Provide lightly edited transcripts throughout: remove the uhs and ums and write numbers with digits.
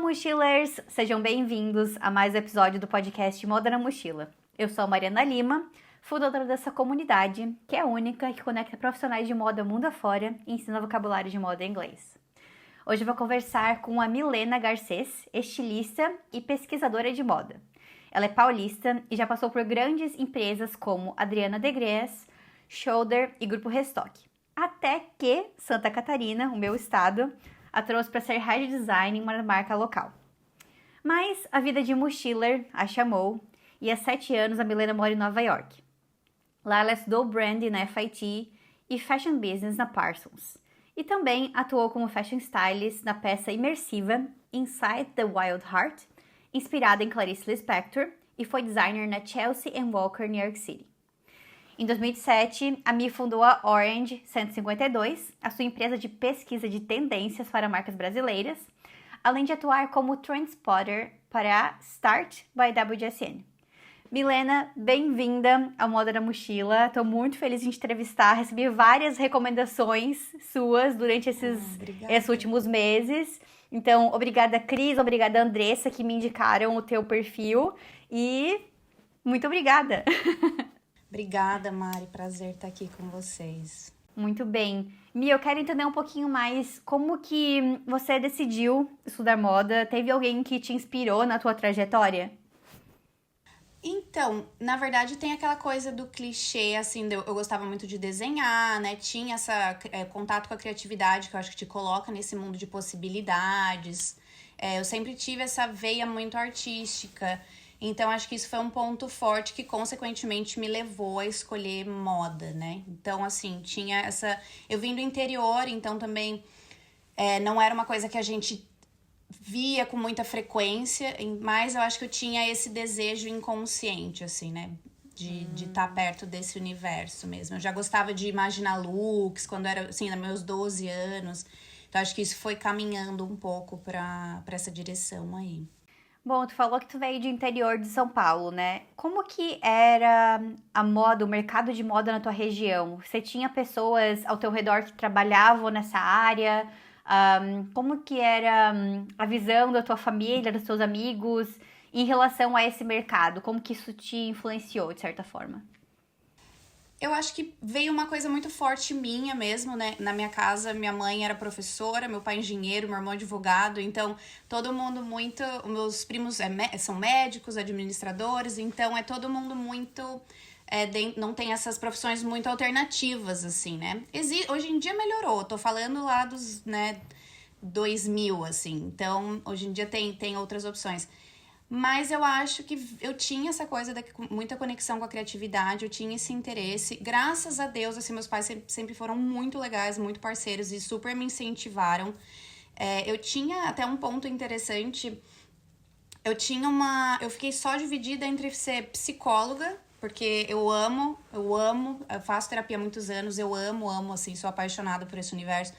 mochilers! Sejam bem-vindos a mais um episódio do podcast Moda na Mochila. Eu sou a Mariana Lima, fundadora dessa comunidade, que é única e que conecta profissionais de moda mundo afora e ensina vocabulário de moda em inglês. Hoje eu vou conversar com a Milena Garcês, estilista e pesquisadora de moda. Ela é paulista e já passou por grandes empresas como Adriana Degrees, Shoulder e Grupo Restock. Até que Santa Catarina, o meu estado, a trouxe para ser head design em uma marca local. Mas a vida de mochiler a chamou e há 7 anos a Milena mora em Nova York. Lá ela estudou branding na FIT e fashion business na Parsons. E também atuou como fashion stylist na peça imersiva Inside the Wild Heart, inspirada em Clarice Lispector, e foi designer na Chelsea Walker, New York City. Em 2007, a Mi fundou a Orange 152, a sua empresa de pesquisa de tendências para marcas brasileiras, além de atuar como trendspotter para a Start by WGSN. Milena, bem-vinda ao Moda na Mochila. Estou muito feliz em te entrevistar. Recebi várias recomendações suas durante esses últimos meses. Então, obrigada, Cris, obrigada, Andressa, que me indicaram o teu perfil. E muito obrigada. Obrigada, Mari. Prazer estar aqui com vocês. Muito bem. Mi, eu quero entender um pouquinho mais como que você decidiu estudar moda. Teve alguém que te inspirou na tua trajetória? Então, na verdade, tem aquela coisa do clichê, assim, eu gostava muito de desenhar, né? Tinha essa contato com a criatividade, que eu acho que te coloca nesse mundo de possibilidades. Eu sempre tive essa veia muito artística. Então, acho que isso foi um ponto forte que, consequentemente, me levou a escolher moda, né? Então, assim, tinha essa... Eu vim do interior, então também não era uma coisa que a gente via com muita frequência, mas eu acho que eu tinha esse desejo inconsciente, assim, né? De estar perto desse universo mesmo. Eu já gostava de imaginar looks quando era, assim, nos meus 12 anos. Então, acho que isso foi caminhando um pouco para essa direção aí. Bom, tu falou que tu veio de interior de São Paulo, né? Como que era a moda, o mercado de moda na tua região? Você tinha pessoas ao teu redor que trabalhavam nessa área? Como que era a visão da tua família, dos teus amigos em relação a esse mercado? Como que isso te influenciou, de certa forma? Eu acho que veio uma coisa muito forte minha mesmo, né? Na minha casa, minha mãe era professora, meu pai engenheiro, meu irmão advogado. Então, todo mundo muito... Meus primos são médicos, administradores. Então, é todo mundo muito... não tem essas profissões muito alternativas, assim, né? Hoje em dia melhorou. Tô falando lá dos, 2000, assim. Então, hoje em dia tem outras opções. Mas eu acho que eu tinha essa coisa muita conexão com a criatividade, eu tinha esse interesse. Graças a Deus, assim, meus pais sempre foram muito legais, muito parceiros e super me incentivaram. Eu tinha até um ponto interessante, eu fiquei só dividida entre ser psicóloga, porque eu faço terapia há muitos anos, eu amo, assim, sou apaixonada por esse universo.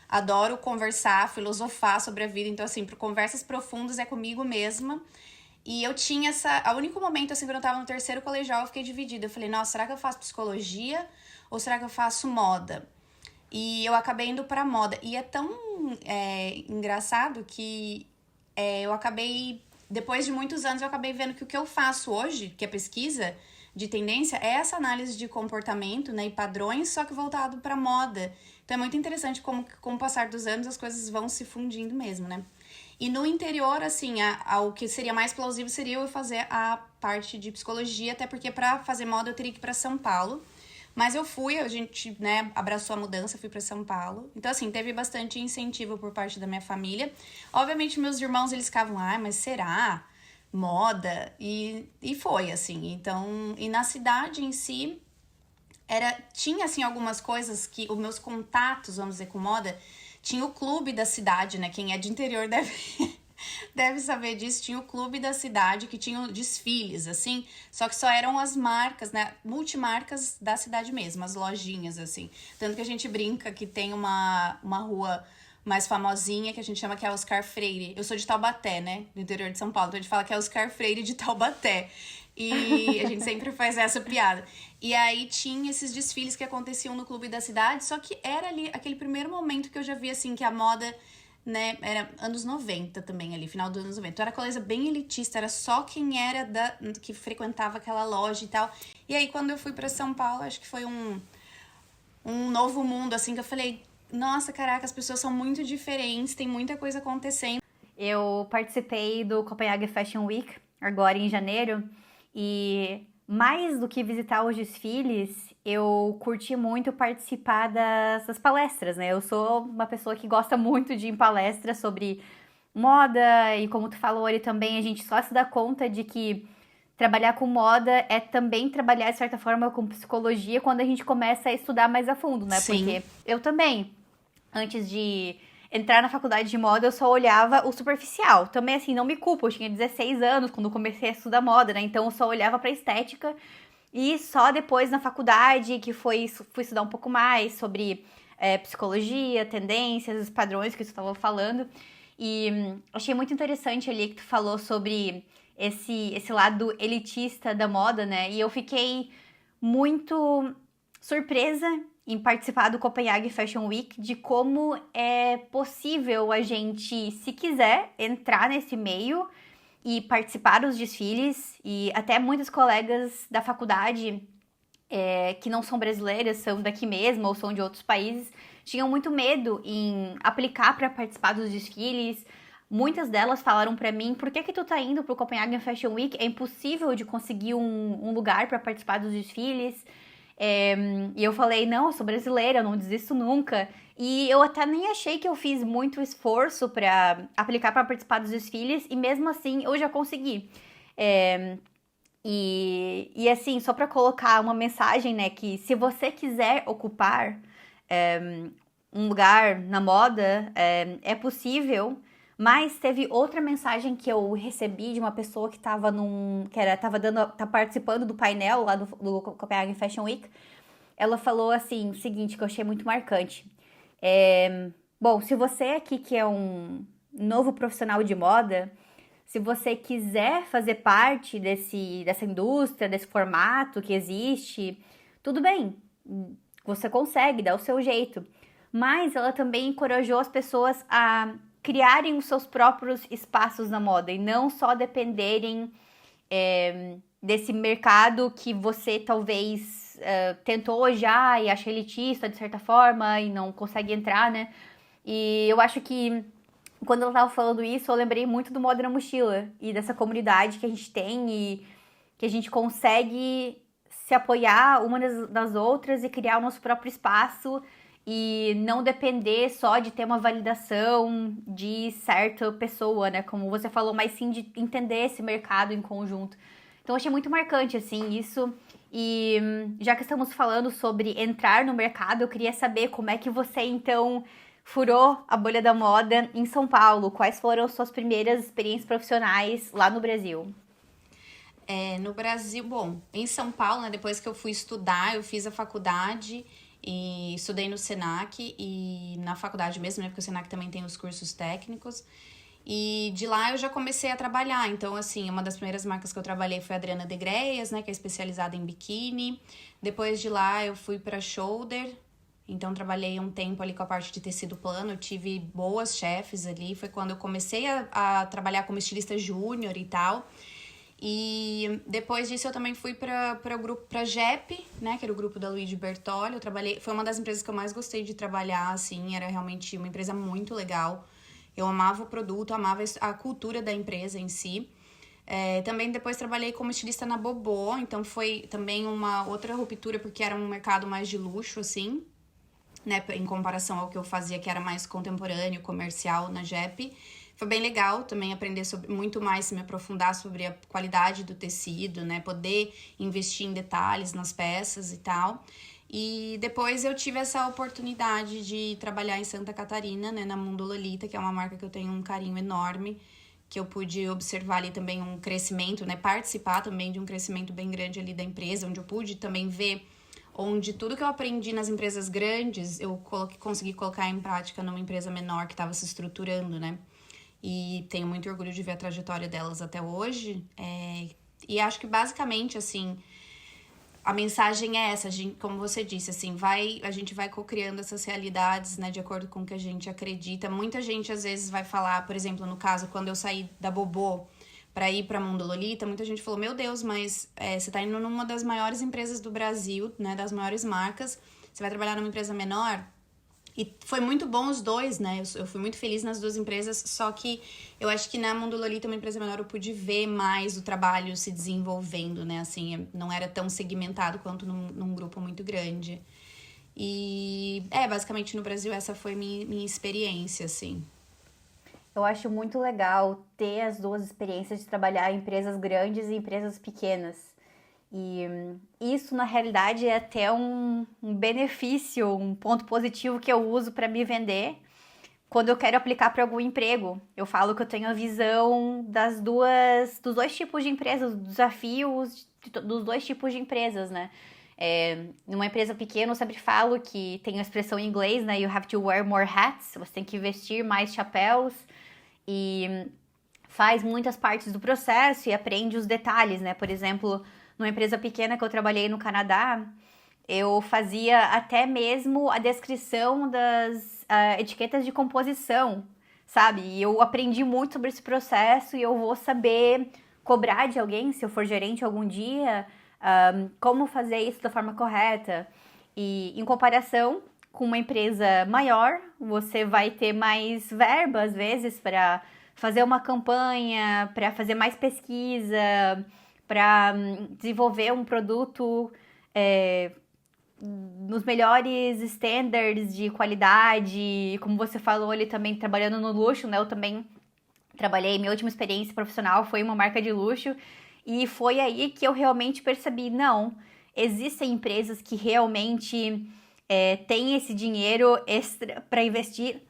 Adoro conversar, filosofar sobre a vida, então, assim, por conversas profundas é comigo mesma. E eu tinha o único momento, assim, quando eu tava no terceiro colegial, eu fiquei dividida. Eu falei, nossa, será que eu faço psicologia ou será que eu faço moda? E eu acabei indo pra moda. E é tão engraçado que eu acabei, depois de muitos anos, eu acabei vendo que o que eu faço hoje, que é pesquisa de tendência, é essa análise de comportamento, né, e padrões, só que voltado pra moda. Então é muito interessante como com o passar dos anos as coisas vão se fundindo mesmo, né? E no interior, assim, o que seria mais plausível seria eu fazer a parte de psicologia, até porque para fazer moda eu teria que ir para São Paulo. Mas eu fui, a gente, né, abraçou a mudança, fui para São Paulo. Então, assim, teve bastante incentivo por parte da minha família. Obviamente, meus irmãos, eles ficavam, mas será? Moda? E foi, assim. Então, e na cidade em si, tinha, assim, algumas coisas que os meus contatos, vamos dizer, com moda... Tinha o clube da cidade, né? Quem é de interior deve saber disso. Tinha o clube da cidade que tinha desfiles, assim. Só que só eram as marcas, né? Multimarcas da cidade mesmo, as lojinhas, assim. Tanto que a gente brinca que tem uma rua mais famosinha que a gente chama que é Oscar Freire. Eu sou de Taubaté, né? Do interior de São Paulo. Então a gente fala que é Oscar Freire de Taubaté. E a gente sempre faz essa piada. E aí tinha esses desfiles que aconteciam no clube da cidade, só que era ali aquele primeiro momento que eu já vi, assim, que a moda né? Era anos 90 também ali, final dos anos 90. Então era coisa bem elitista, era só quem era que frequentava aquela loja e tal. E aí, quando eu fui pra São Paulo, acho que foi um novo mundo, assim, que eu falei, nossa, caraca, as pessoas são muito diferentes, tem muita coisa acontecendo. Eu participei do Copenhagen Fashion Week agora em janeiro e mais do que visitar os desfiles, eu curti muito participar das palestras, né? Eu sou uma pessoa que gosta muito de ir em palestras sobre moda e como tu falou ali também, a gente só se dá conta de que trabalhar com moda é também trabalhar de certa forma com psicologia quando a gente começa a estudar mais a fundo, né? Sim. Porque eu também, antes de entrar na faculdade de moda, eu só olhava o superficial. Também, assim, não me culpo, eu tinha 16 anos quando comecei a estudar moda, né? Então, eu só olhava pra estética e só depois na faculdade que fui estudar um pouco mais sobre psicologia, tendências, os padrões que tu estava falando. E achei muito interessante ali que tu falou sobre esse lado elitista da moda, né? E eu fiquei muito surpresa em participar do Copenhagen Fashion Week de como é possível a gente, se quiser, entrar nesse meio e participar dos desfiles. E até muitas colegas da faculdade que não são brasileiras, são daqui mesmo ou são de outros países, tinham muito medo em aplicar para participar dos desfiles. Muitas delas falaram para mim, por que tu tá indo pro Copenhagen Fashion Week? É impossível de conseguir um lugar para participar dos desfiles. E eu falei, não, eu sou brasileira, eu não desisto nunca. E eu até nem achei que eu fiz muito esforço para aplicar para participar dos desfiles, e mesmo assim eu já consegui. E assim, só para colocar uma mensagem, né, que se você quiser ocupar um lugar na moda, é possível. Mas teve outra mensagem que eu recebi de uma pessoa que estava tá participando do painel lá do Copenhagen Fashion Week. Ela falou assim, o seguinte, que eu achei muito marcante. Bom, se você aqui que é um novo profissional de moda, se você quiser fazer parte dessa indústria, desse formato que existe, tudo bem, você consegue, dá o seu jeito. Mas ela também encorajou as pessoas a criarem os seus próprios espaços na moda e não só dependerem desse mercado que você talvez tentou já e acha elitista de certa forma e não consegue entrar, né? E eu acho que quando ela tava falando isso, eu lembrei muito do Moda na Mochila e dessa comunidade que a gente tem e que a gente consegue se apoiar uma das outras e criar o nosso próprio espaço e não depender só de ter uma validação de certa pessoa, né? Como você falou, mas sim de entender esse mercado em conjunto. Então, eu achei muito marcante, assim, isso. E já que estamos falando sobre entrar no mercado, eu queria saber como é que você, então, furou a bolha da moda em São Paulo. Quais foram as suas primeiras experiências profissionais lá no Brasil? No Brasil, bom, em São Paulo, né, depois que eu fui estudar, eu fiz a faculdade e estudei no Senac e na faculdade mesmo, né, porque o Senac também tem os cursos técnicos. E de lá eu já comecei a trabalhar. Então, assim, uma das primeiras marcas que eu trabalhei foi a Adriana Degreias, né, que é especializada em biquíni. Depois de lá eu fui para Shoulder. Então, trabalhei um tempo ali com a parte de tecido plano. Eu tive boas chefes ali. Foi quando eu comecei a trabalhar como estilista júnior e tal. E depois disso eu também fui para o grupo, para JEP, né, que era o grupo da Luigi Bertolli. Eu trabalhei, foi uma das empresas que eu mais gostei de trabalhar, assim, era realmente uma empresa muito legal. Eu amava o produto, amava a cultura da empresa em si. Também depois trabalhei como estilista na Bobô, então foi também uma outra ruptura, porque era um mercado mais de luxo, assim, né, em comparação ao que eu fazia, que era mais contemporâneo, comercial na JEP. Foi bem legal também aprender muito mais, me aprofundar sobre a qualidade do tecido, né? Poder investir em detalhes nas peças e tal. E depois eu tive essa oportunidade de trabalhar em Santa Catarina, né? Na Mundo Lolita, que é uma marca que eu tenho um carinho enorme, que eu pude observar ali também um crescimento, né? Participar também de um crescimento bem grande ali da empresa, onde eu pude também ver onde tudo que eu aprendi nas empresas grandes, eu consegui colocar em prática numa empresa menor que estava se estruturando, né? E tenho muito orgulho de ver a trajetória delas até hoje. E acho que basicamente, assim, a mensagem é essa, como você disse, assim, a gente vai co-criando essas realidades, né, de acordo com o que a gente acredita. Muita gente, às vezes, vai falar, por exemplo, no caso, quando eu saí da Bobô para ir para Mundo Lolita, muita gente falou, meu Deus, mas você tá indo numa das maiores empresas do Brasil, né, das maiores marcas, você vai trabalhar numa empresa menor? E foi muito bom os dois, né? Eu fui muito feliz nas duas empresas, só que eu acho que na Mundo Lolita, uma empresa menor, eu pude ver mais o trabalho se desenvolvendo, né? Assim, não era tão segmentado quanto num grupo muito grande. E, basicamente no Brasil, essa foi minha experiência, assim. Eu acho muito legal ter as duas experiências de trabalhar em empresas grandes e empresas pequenas. E isso, na realidade, é até um benefício, um ponto positivo que eu uso para me vender quando eu quero aplicar para algum emprego. Eu falo que eu tenho a visão dos dois tipos de empresas, dos desafios dos dois tipos de empresas, né? Numa empresa pequena, eu sempre falo que tem a expressão em inglês, né? You have to wear more hats. Você tem que vestir mais chapéus e faz muitas partes do processo e aprende os detalhes, né? Por exemplo, numa empresa pequena que eu trabalhei no Canadá, eu fazia até mesmo a descrição das etiquetas de composição, sabe? E eu aprendi muito sobre esse processo e eu vou saber cobrar de alguém, se eu for gerente algum dia, como fazer isso da forma correta. E em comparação com uma empresa maior, você vai ter mais verba, às vezes, para fazer uma campanha, para fazer mais pesquisa, para desenvolver um produto nos melhores standards de qualidade. Como você falou, ele também trabalhando no luxo, né? Eu também trabalhei, minha última experiência profissional foi uma marca de luxo e foi aí que eu realmente percebi, não, existem empresas que realmente têm esse dinheiro extra para investir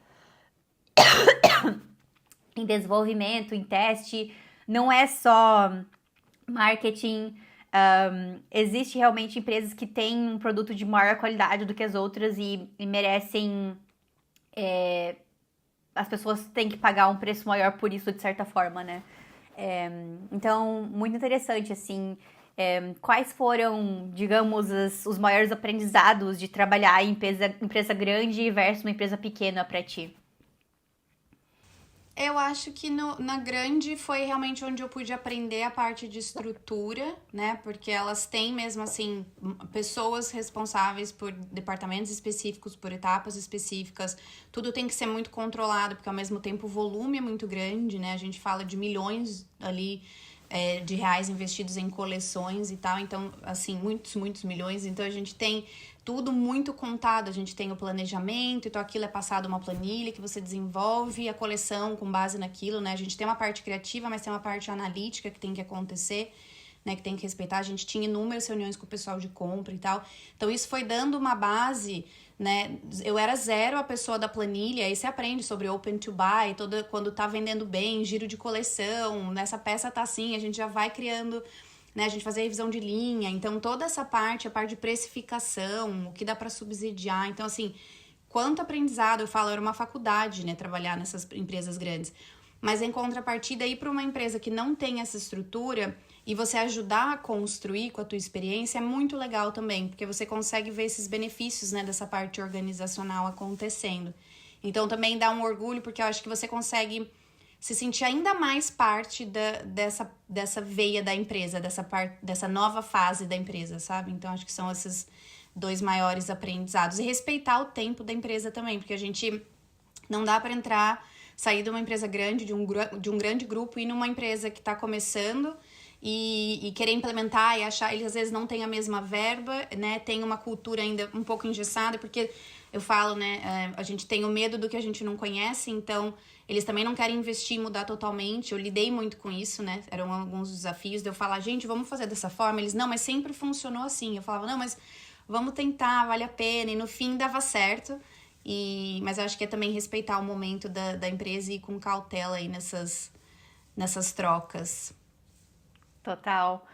em desenvolvimento, em teste, não é só marketing. Existe realmente empresas que têm um produto de maior qualidade do que as outras e merecem. As pessoas têm que pagar um preço maior por isso, de certa forma, né? Então, muito interessante, assim. Quais foram, digamos, os maiores aprendizados de trabalhar em empresa grande versus uma empresa pequena para ti? Eu acho que na grande foi realmente onde eu pude aprender a parte de estrutura, né? Porque elas têm mesmo assim pessoas responsáveis por departamentos específicos, por etapas específicas. Tudo tem que ser muito controlado, porque ao mesmo tempo o volume é muito grande, né? A gente fala de milhões ali de reais investidos em coleções e tal. Então, assim, muitos milhões. Então, a gente tem tudo muito contado, a gente tem o planejamento, então aquilo é passado uma planilha que você desenvolve a coleção com base naquilo, né? A gente tem uma parte criativa, mas tem uma parte analítica que tem que acontecer, né? Que tem que respeitar. A gente tinha inúmeras reuniões com o pessoal de compra e tal. Então, isso foi dando uma base, né? Eu era zero a pessoa da planilha, aí você aprende sobre open to buy, quando tá vendendo bem, giro de coleção, nessa peça tá assim, a gente já vai criando, né, a gente fazia revisão de linha, então toda essa parte, a parte de precificação, o que dá para subsidiar, então assim, quanto aprendizado, eu falo, era uma faculdade, né, trabalhar nessas empresas grandes, mas em contrapartida, ir para uma empresa que não tem essa estrutura e você ajudar a construir com a tua experiência é muito legal também, porque você consegue ver esses benefícios, né, dessa parte organizacional acontecendo. Então também dá um orgulho, porque eu acho que você consegue se sentir ainda mais parte dessa veia da empresa, dessa nova fase da empresa, sabe? Então, acho que são esses dois maiores aprendizados. E respeitar o tempo da empresa também, porque a gente não dá para sair de uma empresa grande, de um grande grupo, e ir numa empresa que está começando e querer implementar e achar, eles às vezes não têm a mesma verba, né? Tem uma cultura ainda um pouco engessada, porque eu falo, né? A gente tem o medo do que a gente não conhece, então eles também não querem investir e mudar totalmente. Eu lidei muito com isso, né? Eram alguns desafios de eu falar, gente, vamos fazer dessa forma. Eles, não, mas sempre funcionou assim. Eu falava, não, mas vamos tentar, vale a pena. E no fim dava certo. Mas eu acho que é também respeitar o momento da empresa e ir com cautela aí nessas trocas. Total.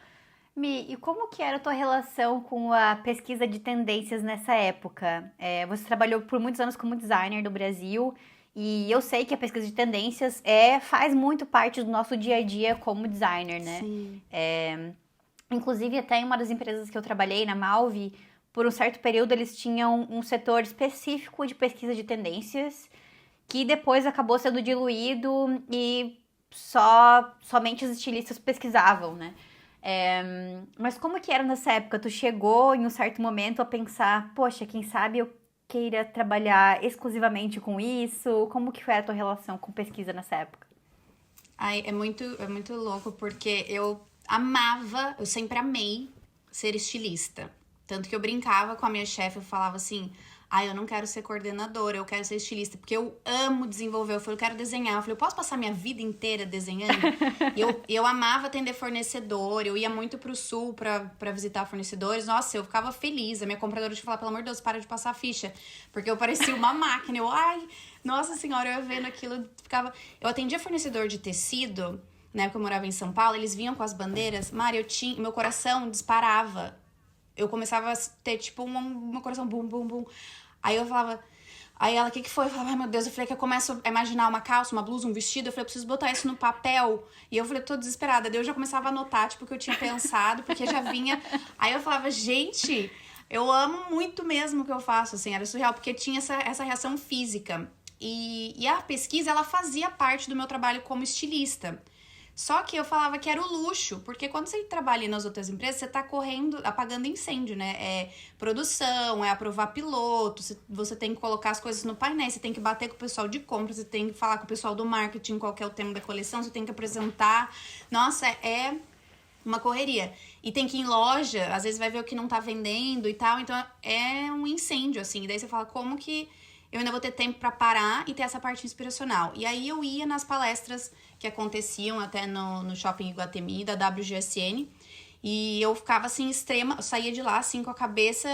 Mi, e como que era a tua relação com a pesquisa de tendências nessa época? Você trabalhou por muitos anos como designer do Brasil e eu sei que a pesquisa de tendências faz muito parte do nosso dia a dia como designer, né? Sim. Inclusive, até em uma das empresas que eu trabalhei, na Malve, por um certo período eles tinham um setor específico de pesquisa de tendências, que depois acabou sendo diluído e somente os estilistas pesquisavam, né? Mas como que era nessa época? Tu chegou em um certo momento a pensar, poxa, quem sabe eu queira trabalhar exclusivamente com isso? Como que foi a tua relação com pesquisa nessa época? Ai, é muito louco, porque eu sempre amei ser estilista. Tanto que eu brincava com a minha chefe, eu falava assim, eu não quero ser coordenadora, eu quero ser estilista, porque eu amo desenvolver. Eu falei, eu quero desenhar. Eu falei, eu posso passar minha vida inteira desenhando? Eu amava atender fornecedor, eu ia muito pro sul pra visitar fornecedores. Nossa, eu ficava feliz. A minha compradora de falar, pelo amor de Deus, para de passar ficha. Porque eu parecia uma máquina. Nossa senhora, eu ia vendo aquilo, ficava... Eu atendia fornecedor de tecido, na época eu morava em São Paulo, eles vinham com as bandeiras. Mari, meu coração disparava. Eu começava a ter, tipo, meu coração bum, bum, bum. Aí eu falava... Aí ela, o que foi? Eu falava, ai meu Deus. Eu falei que eu começo a imaginar uma calça, uma blusa, um vestido. Eu falei, eu preciso botar isso no papel. E eu falei, tô desesperada. Daí eu já começava a anotar, tipo, o que eu tinha pensado, porque já vinha... Aí eu falava, gente, eu amo muito mesmo o que eu faço, assim. Era surreal, porque tinha essa reação física. E a pesquisa, ela fazia parte do meu trabalho como estilista. Só que eu falava que era o luxo, porque quando você trabalha nas outras empresas, você tá apagando incêndio, né? É produção, é aprovar piloto, você tem que colocar as coisas no painel, você tem que bater com o pessoal de compra, você tem que falar com o pessoal do marketing, qual que é o tema da coleção, você tem que apresentar. Nossa, é uma correria. E tem que ir em loja, às vezes vai ver o que não tá vendendo e tal, então é um incêndio, assim. E daí você fala, como que eu ainda vou ter tempo pra parar e ter essa parte inspiracional? E aí eu ia nas palestras que aconteciam até no Shopping Iguatemi, da WGSN, e eu ficava assim, eu saía de lá assim com a cabeça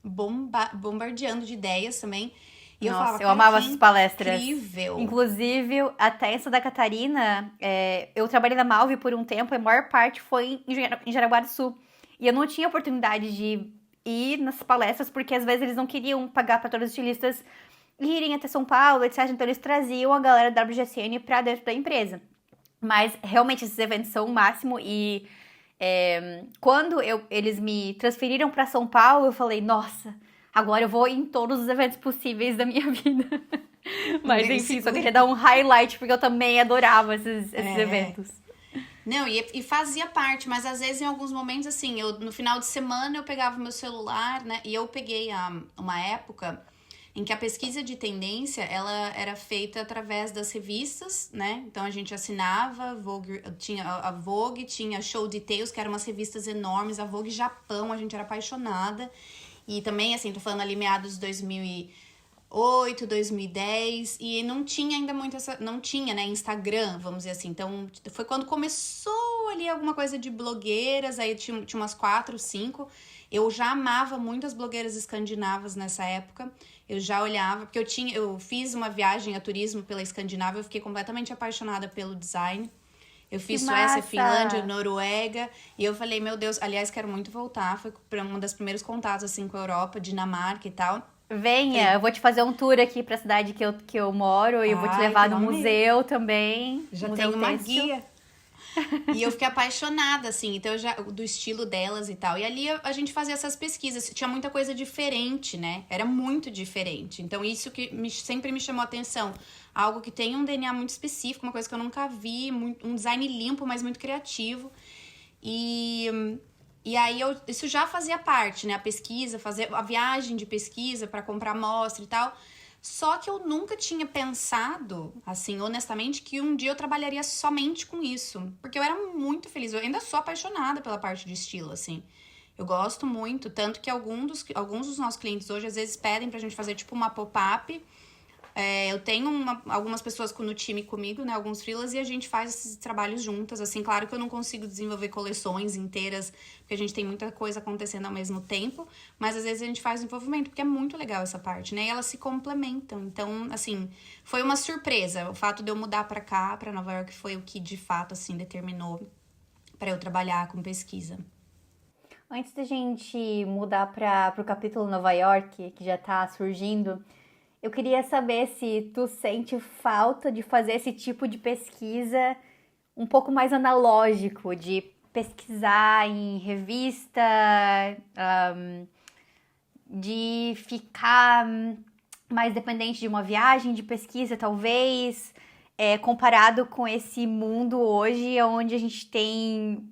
bombardeando de ideias também. E eu Nossa, falava, eu cara, amava que essas palestras. incrível! Inclusive, até em Santa Catarina, eu trabalhei na Malve por um tempo e a maior parte foi em Jaraguá do Sul. E eu não tinha oportunidade de ir nas palestras, porque às vezes eles não queriam pagar para todos os estilistas irem até São Paulo, etc. Então eles traziam a galera da WGSN pra dentro da empresa. Mas realmente esses eventos são o máximo e quando eles me transferiram para São Paulo, eu falei, nossa, agora eu vou em todos os eventos possíveis da minha vida. Mas enfim, só queria dar um highlight, porque eu também adorava esses eventos. Não, e fazia parte, mas às vezes em alguns momentos, assim, no final de semana eu pegava meu celular, né? E eu peguei uma época em que a pesquisa de tendência, ela era feita através das revistas, né? Então a gente assinava, tinha a Vogue, tinha Show Details, que eram umas revistas enormes, a Vogue Japão, a gente era apaixonada. E também, assim, tô falando ali meados de 2008, 2010, e não tinha ainda muito não tinha, né, Instagram, vamos dizer assim. Então, foi quando começou ali alguma coisa de blogueiras, aí tinha umas 4, 5. Eu já amava muito as blogueiras escandinavas nessa época. Eu já olhava, porque eu fiz uma viagem a turismo pela Escandinávia, eu fiquei completamente apaixonada pelo design. Eu fiz Suécia, Finlândia, Noruega, e eu falei, meu Deus, aliás, quero muito voltar. Foi para um dos primeiros contatos, assim, com a Europa, Dinamarca e tal. Venha, eu vou te fazer um tour aqui pra cidade que eu moro e eu vou te levar no museu também. Já museu tenho uma têxtil. guia. E eu fiquei apaixonada, assim, então do estilo delas e tal. E ali a gente fazia essas pesquisas, tinha muita coisa diferente, né? Era muito diferente. Então, isso que sempre me chamou a atenção. Algo que tem um DNA muito específico, uma coisa que eu nunca vi, um design limpo, mas muito criativo. E aí, isso já fazia parte, né? A pesquisa, fazer a viagem de pesquisa para comprar amostra e tal. Só que eu nunca tinha pensado, assim, honestamente, que um dia eu trabalharia somente com isso. Porque eu era muito feliz. Eu ainda sou apaixonada pela parte de estilo, assim. Eu gosto muito. Tanto que alguns dos nossos clientes hoje, às vezes, pedem pra gente fazer, tipo, uma pop-up. Eu tenho algumas pessoas no time comigo, né? Alguns freelas, e a gente faz esses trabalhos juntas. Assim, claro que eu não consigo desenvolver coleções inteiras, porque a gente tem muita coisa acontecendo ao mesmo tempo. Mas às vezes a gente faz o envolvimento, porque é muito legal essa parte, né? E elas se complementam. Então, assim, foi uma surpresa. O fato de eu mudar pra cá, pra Nova York, foi o que de fato, assim, determinou pra eu trabalhar com pesquisa. Antes da gente mudar para o capítulo Nova York, que já tá surgindo, eu queria saber se tu sente falta de fazer esse tipo de pesquisa um pouco mais analógico, de pesquisar em revista, de ficar mais dependente de uma viagem de pesquisa, talvez, comparado com esse mundo hoje, onde a gente tem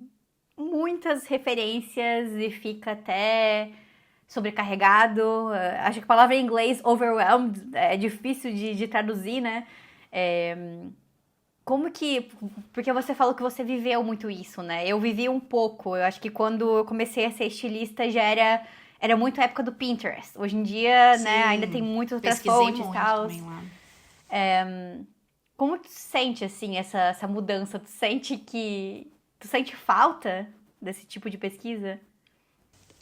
muitas referências e fica até sobrecarregado. Acho que a palavra em inglês, overwhelmed, é difícil de traduzir, né? Como que... Porque você falou que você viveu muito isso, né? Eu vivi um pouco. Eu acho que quando eu comecei a ser estilista já era muito a época do Pinterest. Hoje em dia, né, ainda tem muitas outras fontes e tal. Como tu sente, assim, essa mudança? Tu sente falta desse tipo de pesquisa?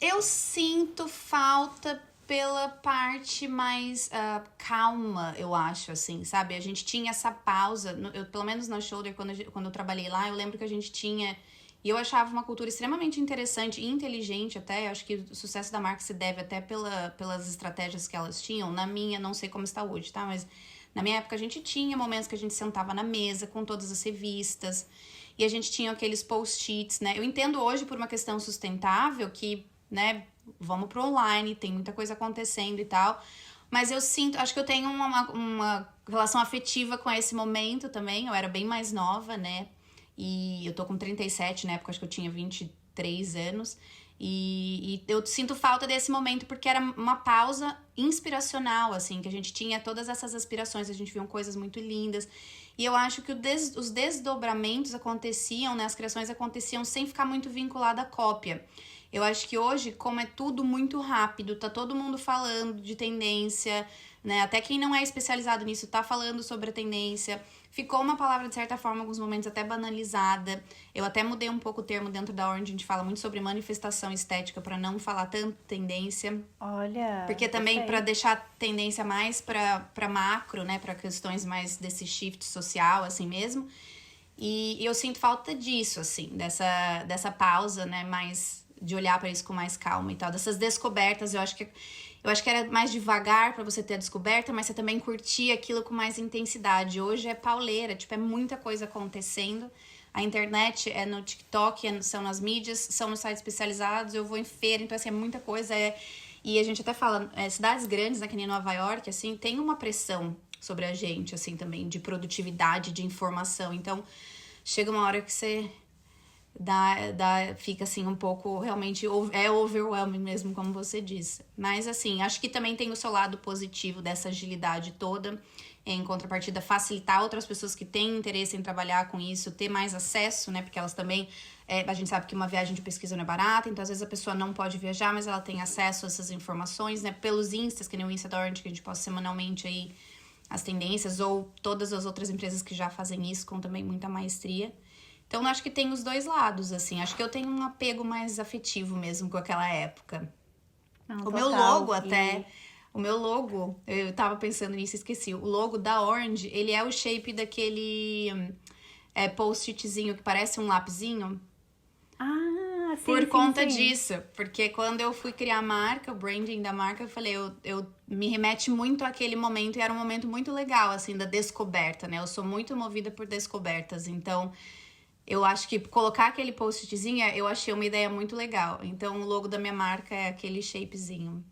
Eu sinto falta pela parte mais calma, eu acho, assim, sabe? A gente tinha essa pausa, pelo menos na Shoulder, quando eu trabalhei lá, eu lembro que a gente tinha... E eu achava uma cultura extremamente interessante e inteligente até. Eu acho que o sucesso da marca se deve até pelas estratégias que elas tinham. Na minha, não sei como está hoje, tá? Mas na minha época a gente tinha momentos que a gente sentava na mesa com todas as revistas. E a gente tinha aqueles post-its, né? Eu entendo hoje por uma questão sustentável que, né, vamos pro online, tem muita coisa acontecendo e tal. Mas eu sinto, acho que eu tenho uma relação afetiva com esse momento também. Eu era bem mais nova, né? E eu tô com 37, na época acho que eu tinha 23 anos. E eu sinto falta desse momento porque era uma pausa inspiracional, assim, que a gente tinha todas essas aspirações, a gente viu coisas muito lindas. E eu acho que os desdobramentos aconteciam, né, as criações aconteciam sem ficar muito vinculada à cópia. Eu acho que hoje, como é tudo muito rápido, tá todo mundo falando de tendência, né? Até quem não é especializado nisso tá falando sobre a tendência. Ficou uma palavra, de certa forma, em alguns momentos até banalizada. Eu até mudei um pouco o termo dentro da Orange, a gente fala muito sobre manifestação estética para não falar tanto tendência. Olha, porque também para deixar a tendência mais para macro, né, para questões mais desse shift social, assim mesmo. E eu sinto falta disso, assim, dessa pausa, né, mais de olhar para isso com mais calma e tal, dessas descobertas. Eu acho que era mais devagar para você ter a descoberta, mas você também curtia aquilo com mais intensidade. Hoje é pauleira, tipo, é muita coisa acontecendo. A internet é no TikTok, são nas mídias, são nos sites especializados, eu vou em feira, então assim, é muita coisa. E a gente até fala, cidades grandes, né, que nem Nova York, assim, tem uma pressão sobre a gente, assim, também, de produtividade, de informação. Então, chega uma hora que você... fica assim um pouco, realmente é overwhelming mesmo, como você disse. Mas assim, acho que também tem o seu lado positivo dessa agilidade toda, em contrapartida facilitar outras pessoas que têm interesse em trabalhar com isso, ter mais acesso, né, porque elas também, a gente sabe que uma viagem de pesquisa não é barata, então às vezes a pessoa não pode viajar, mas ela tem acesso a essas informações, né, pelos instas, que nem o Insta da Orange, que a gente posta semanalmente aí as tendências, ou todas as outras empresas que já fazem isso com também muita maestria. Então, eu acho que tem os dois lados, assim. Acho que eu tenho um apego mais afetivo mesmo com aquela época. Não, o meu logo até... O meu logo, eu tava pensando nisso e esqueci. O logo da Orange, ele é o shape daquele post-itzinho que parece um lapisinho. Ah, sim, Por conta disso. Porque quando eu fui criar a marca, o branding da marca, eu falei, eu me remete muito àquele momento. E era um momento muito legal, assim, da descoberta, né? Eu sou muito movida por descobertas. Então... eu acho que colocar aquele post-itzinho, eu achei uma ideia muito legal. Então, o logo da minha marca é aquele shapezinho.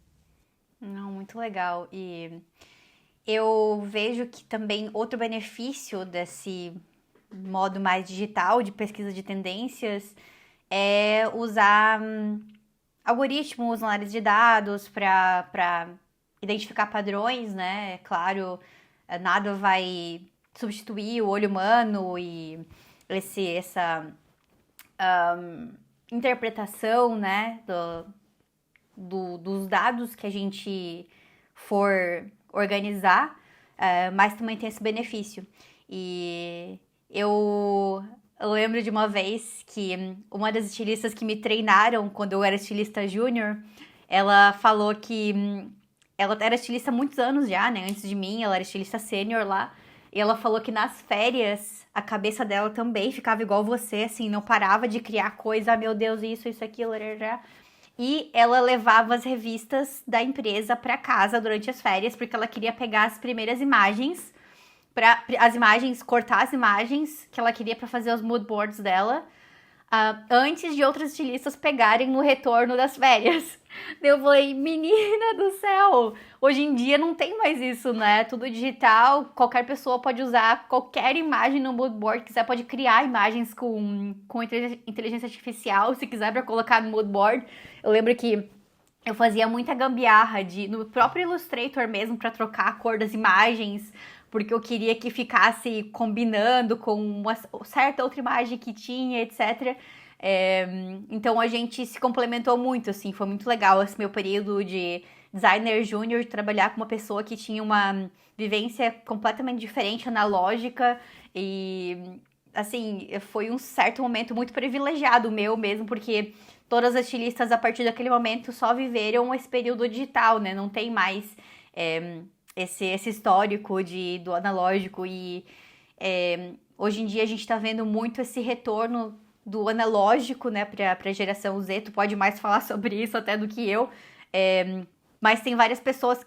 Não, muito legal. E eu vejo que também outro benefício desse modo mais digital de pesquisa de tendências é usar algoritmos, análise de dados para identificar padrões, né? É claro, nada vai substituir o olho humano e essa interpretação, né, dos dados que a gente for organizar, mas também tem esse benefício. E eu lembro de uma vez que uma das estilistas que me treinaram quando eu era estilista júnior, ela falou que ela era estilista há muitos anos já, né, antes de mim, ela era estilista sênior lá, e ela falou que nas férias a cabeça dela também ficava igual você, assim, não parava de criar coisa, meu Deus, isso, aquilo, e ela levava as revistas da empresa para casa durante as férias, porque ela queria pegar as primeiras imagens, cortar as imagens que ela queria para fazer os mood boards dela, antes de outros estilistas pegarem no retorno das férias. Daí eu falei, menina do céu, hoje em dia não tem mais isso, né? Tudo digital, qualquer pessoa pode usar qualquer imagem no mood board, quiser pode criar imagens com inteligência artificial, se quiser, para colocar no mood board. Eu lembro que eu fazia muita gambiarra no próprio Illustrator mesmo, para trocar a cor das imagens, porque eu queria que ficasse combinando com uma certa outra imagem que tinha, etc. Então a gente se complementou muito, assim, foi muito legal esse meu período de designer júnior, de trabalhar com uma pessoa que tinha uma vivência completamente diferente, analógica, e assim, foi um certo momento muito privilegiado meu mesmo, porque todas as estilistas a partir daquele momento só viveram esse período digital, né? Não tem mais esse histórico do analógico e hoje em dia a gente tá vendo muito esse retorno do analógico, né, pra geração Z. Tu pode mais falar sobre isso até do que eu. Mas tem várias pessoas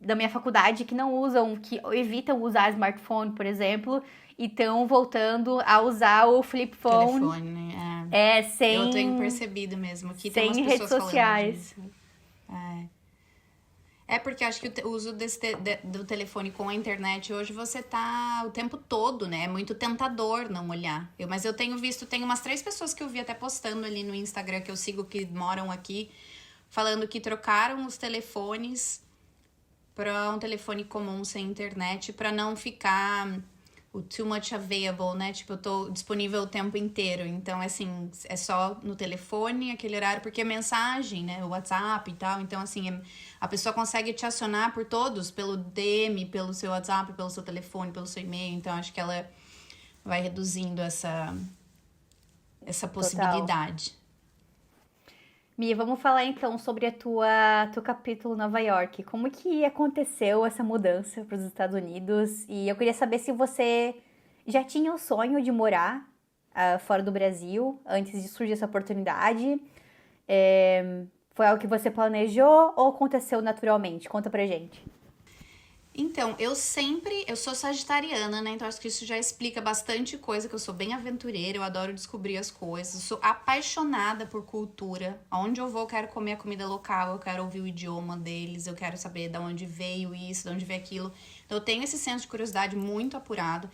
da minha faculdade que não usam, que evitam usar smartphone, por exemplo, e estão voltando a usar o flip phone. Telefone, sem... Eu tenho percebido mesmo. Aqui tem umas sem pessoas redes sociais. falando disso. É porque acho que o uso do telefone com a internet hoje você tá o tempo todo, né? É muito tentador não olhar. Mas eu tenho visto, tem umas 3 pessoas que eu vi até postando ali no Instagram que eu sigo que moram aqui, falando que trocaram os telefones para um telefone comum sem internet para não ficar o too much available, né? Tipo, eu tô disponível o tempo inteiro. Então, assim, é só no telefone, aquele horário, porque é mensagem, né? O WhatsApp e tal. Então, assim, a pessoa consegue te acionar por todos, pelo DM, pelo seu WhatsApp, pelo seu telefone, pelo seu e-mail. Então, acho que ela vai reduzindo essa possibilidade. Total. Mia, vamos falar então sobre teu capítulo Nova York. Como que aconteceu essa mudança para os Estados Unidos? E eu queria saber se você já tinha o sonho de morar fora do Brasil antes de surgir essa oportunidade. Foi algo que você planejou ou aconteceu naturalmente? Conta pra gente. Então, eu sou sagitariana, né? Então acho que isso já explica bastante coisa, que eu sou bem aventureira, eu adoro descobrir as coisas, eu sou apaixonada por cultura. Aonde eu vou, eu quero comer a comida local, eu quero ouvir o idioma deles, eu quero saber de onde veio isso, de onde veio aquilo. Então eu tenho esse senso de curiosidade muito apurado.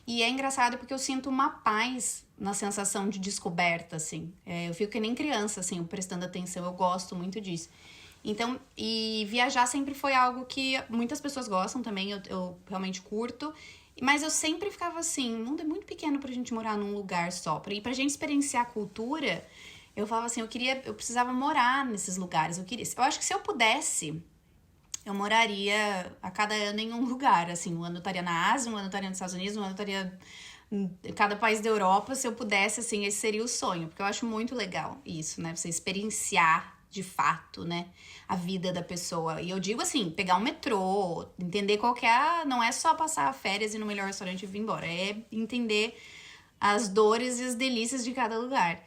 E é engraçado porque eu sinto uma paz na sensação de descoberta, assim. Eu fico que nem criança, assim, prestando atenção, eu gosto muito disso. Então, e viajar sempre foi algo que muitas pessoas gostam também, eu realmente curto. Mas eu sempre ficava assim, o mundo é muito pequeno pra gente morar num lugar só. E pra gente experienciar a cultura, eu falava assim, eu precisava morar nesses lugares. Eu acho que se eu pudesse, eu moraria a cada ano em um lugar. Assim, um ano eu estaria na Ásia, um ano eu estaria nos Estados Unidos, um ano eu estaria em cada país da Europa. Se eu pudesse, assim, esse seria o sonho. Porque eu acho muito legal isso, né? Você experienciar de fato, né, a vida da pessoa. E eu digo assim, pegar um metrô, entender qual que é não é só passar férias e ir no melhor restaurante e vir embora, é entender as dores e as delícias de cada lugar.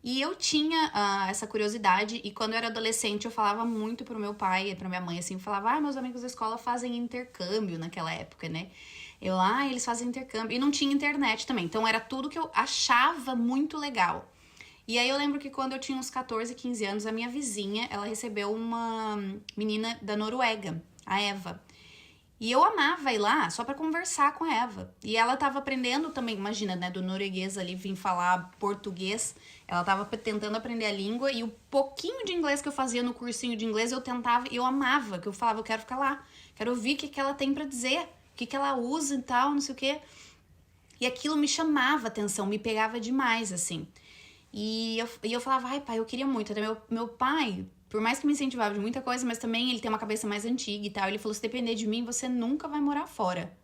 E eu tinha essa curiosidade, e quando eu era adolescente eu falava muito pro meu pai e pra minha mãe, assim, eu falava, meus amigos da escola fazem intercâmbio naquela época, né? Eles fazem intercâmbio, e não tinha internet também, então era tudo que eu achava muito legal. E aí eu lembro que quando eu tinha uns 14, 15 anos, a minha vizinha, ela recebeu uma menina da Noruega, a Eva. E eu amava ir lá só pra conversar com a Eva. E ela tava aprendendo também, imagina, né, do norueguês ali, vim falar português. Ela tava tentando aprender a língua e o pouquinho de inglês que eu fazia no cursinho de inglês, eu tentava, eu amava, que eu falava, eu quero ficar lá. Quero ouvir o que ela tem pra dizer, o que ela usa e tal, não sei o quê. E aquilo me chamava a atenção, me pegava demais, assim. E eu falava, ai pai, eu queria muito. Até meu pai, por mais que me incentivava de muita coisa, mas também ele tem uma cabeça mais antiga e tal. Ele falou, se depender de mim, você nunca vai morar fora.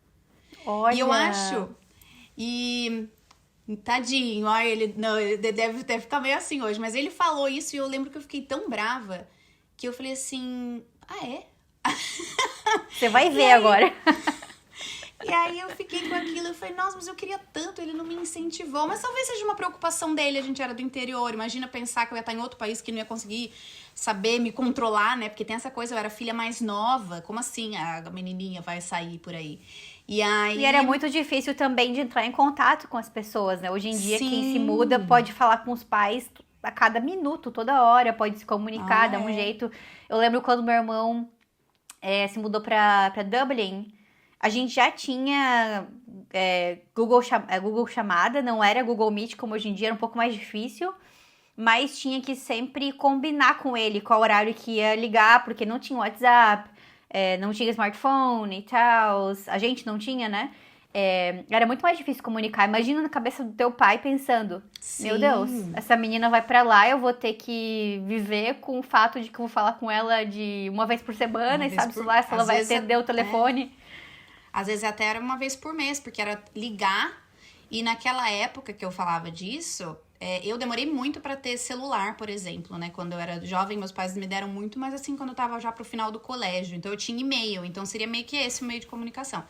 Olha! E eu acho... E... Tadinho, ele deve ficar meio assim hoje. Mas ele falou isso e eu lembro que eu fiquei tão brava que eu falei assim, é? Você vai ver agora. E aí eu fiquei com aquilo, eu falei, nossa, mas eu queria tanto, ele não me incentivou. Mas talvez seja uma preocupação dele, a gente era do interior. Imagina pensar que eu ia estar em outro país que não ia conseguir saber me controlar, né? Porque tem essa coisa, eu era filha mais nova, como assim a menininha vai sair por aí? E aí... E era muito difícil também de entrar em contato com as pessoas, né? Hoje em dia, quem se Sim. muda pode falar com os pais a cada minuto, toda hora, pode se comunicar, dar um jeito. Eu lembro quando meu irmão se mudou pra Dublin, a gente já tinha Google Chamada, não era Google Meet como hoje em dia, era um pouco mais difícil. Mas tinha que sempre combinar com ele qual horário que ia ligar, porque não tinha WhatsApp, não tinha smartphone e tal. A gente não tinha, né? Era muito mais difícil comunicar. Imagina na cabeça do teu pai pensando: Sim. meu Deus, essa menina vai pra lá, eu vou ter que viver com o fato de que eu vou falar com ela de uma vez por semana, e sabe lá se ela vai atender o telefone. Às vezes até era uma vez por mês, porque era ligar. E naquela época que eu falava disso, eu demorei muito pra ter celular, por exemplo, né? Quando eu era jovem, meus pais me deram muito, mas assim, quando eu tava já pro final do colégio. Então eu tinha e-mail, então seria meio que esse o meio de comunicação.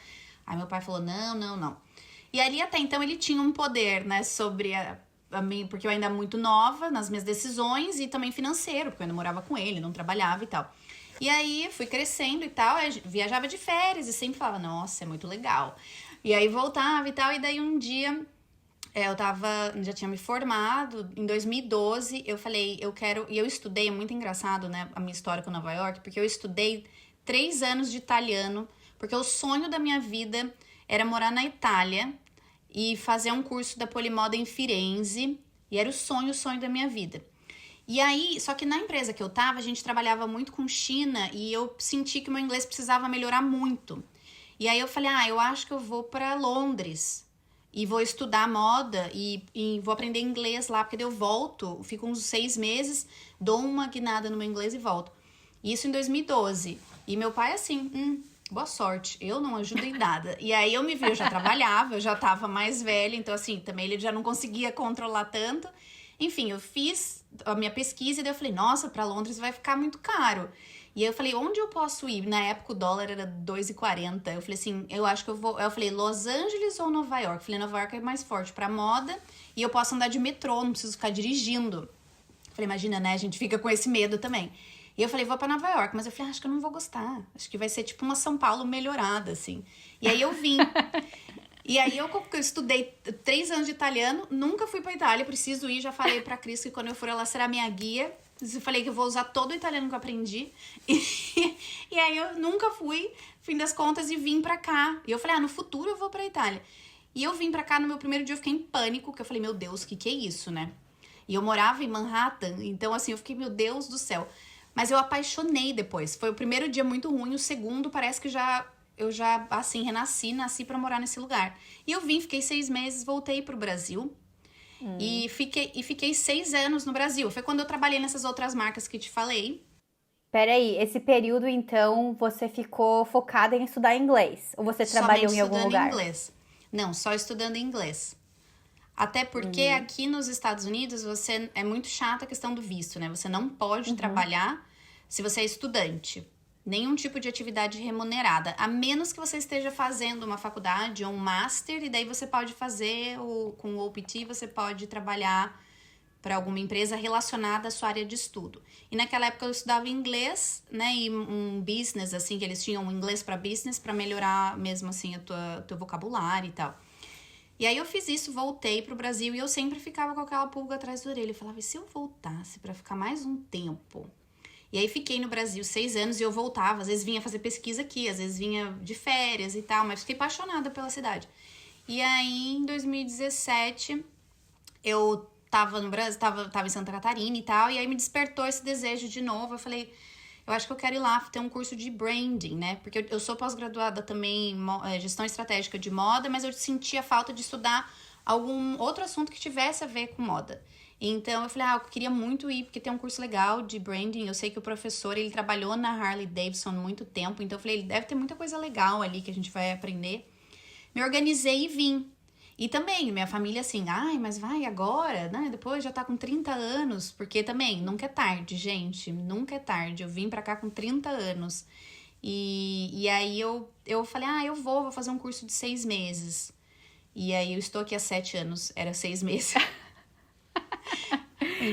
Aí meu pai falou, não. E ali até então ele tinha um poder, né, sobre a mim, porque eu ainda era muito nova nas minhas decisões e também financeiro, porque eu ainda morava com ele, não trabalhava e tal. E aí fui crescendo e tal, viajava de férias e sempre falava, nossa, é muito legal. E aí voltava e tal, e daí um dia... já tinha me formado, em 2012, eu falei, eu quero... E eu estudei, é muito engraçado, né, a minha história com Nova York, porque eu estudei 3 anos de italiano, porque o sonho da minha vida era morar na Itália e fazer um curso da Polimoda em Firenze, e era o sonho da minha vida. E aí, só que na empresa que eu tava, a gente trabalhava muito com China, e eu senti que o meu inglês precisava melhorar muito. E aí eu falei, eu acho que eu vou pra Londres e vou estudar moda e vou aprender inglês lá, porque daí eu volto, fico uns 6 meses, dou uma guinada no meu inglês e volto. Isso em 2012. E meu pai assim, boa sorte, eu não ajudo em nada. E aí eu me vi, eu já trabalhava, eu já tava mais velha, então assim, também ele já não conseguia controlar tanto. Enfim, eu fiz a minha pesquisa e daí eu falei, nossa, pra Londres vai ficar muito caro. E aí eu falei, onde eu posso ir? Na época o dólar era 2,40. Eu falei assim, eu acho que eu vou... Eu falei, Los Angeles ou Nova York? Eu falei, Nova York é mais forte pra moda e eu posso andar de metrô, não preciso ficar dirigindo. Eu falei, imagina, né? A gente fica com esse medo também. E eu falei, vou pra Nova York. Mas eu falei, acho que eu não vou gostar. Acho que vai ser tipo uma São Paulo melhorada, assim. E aí eu vim. E aí eu estudei 3 anos de italiano, nunca fui pra Itália, preciso ir. Já falei pra Cris que quando eu for ela será minha guia. Eu falei que eu vou usar todo o italiano que eu aprendi. E aí eu nunca fui, fim das contas, e vim pra cá. E eu falei, no futuro eu vou pra Itália. E eu vim pra cá, no meu primeiro dia eu fiquei em pânico, que eu falei, meu Deus, o que é isso, né? E eu morava em Manhattan, então assim, eu fiquei, meu Deus do céu. Mas eu apaixonei depois. Foi o primeiro dia muito ruim, o segundo parece que eu já, assim, nasci pra morar nesse lugar. E eu vim, fiquei 6 meses, voltei pro Brasil. E fiquei 6 anos no Brasil. Foi quando eu trabalhei nessas outras marcas que te falei. Peraí, esse período, então, você ficou focada em estudar inglês? Ou você trabalhou em algum lugar? Inglês. Não, só estudando inglês. Até porque aqui nos Estados Unidos, é muito chata a questão do visto, né? Você não pode trabalhar se você é estudante. Nenhum tipo de atividade remunerada. A menos que você esteja fazendo uma faculdade ou um master, e daí você pode fazer, com o OPT, você pode trabalhar para alguma empresa relacionada à sua área de estudo. E naquela época eu estudava inglês, né? E um business, assim, que eles tinham um inglês para business, para melhorar mesmo, assim, o teu vocabulário e tal. E aí eu fiz isso, voltei pro Brasil, e eu sempre ficava com aquela pulga atrás da orelha. Eu falava, e se eu voltasse para ficar mais um tempo? E aí fiquei no Brasil 6 anos e eu voltava, às vezes vinha fazer pesquisa aqui, às vezes vinha de férias e tal, mas fiquei apaixonada pela cidade. E aí em 2017 eu tava no Brasil, tava em Santa Catarina e tal, e aí me despertou esse desejo de novo. Eu falei, eu acho que eu quero ir lá ter um curso de branding, né? Porque eu sou pós-graduada também em gestão estratégica de moda, mas eu sentia falta de estudar algum outro assunto que tivesse a ver com moda. Então eu falei, eu queria muito ir, porque tem um curso legal de branding. Eu sei que o professor, ele trabalhou na Harley Davidson há muito tempo, então eu falei, ele deve ter muita coisa legal ali que a gente vai aprender. Me organizei e vim. E também, minha família assim, mas vai agora, né? Depois já tá com 30 anos, porque também, nunca é tarde, gente, nunca é tarde. Eu vim pra cá com 30 anos. E aí eu falei, eu vou fazer um curso de 6 meses. E aí eu estou aqui há 7 anos, era 6 meses.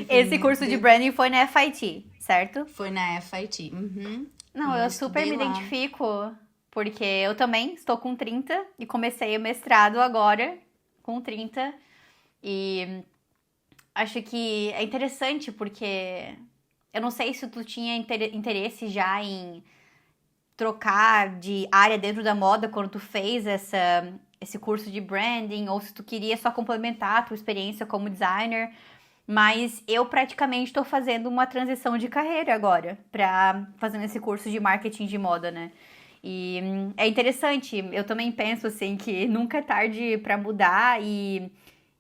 Esse curso de branding foi na FIT, certo? Foi na FIT. Não, eu super me identifico. porque eu também estou com 30 e comecei o mestrado agora com 30. E acho que é interessante porque eu não sei se tu tinha interesse já em trocar de área dentro da moda quando tu fez esse curso de branding, ou se tu queria só complementar a tua experiência como designer. Mas eu praticamente estou fazendo uma transição de carreira agora, fazendo esse curso de marketing de moda, né? E é interessante, eu também penso assim que nunca é tarde para mudar, e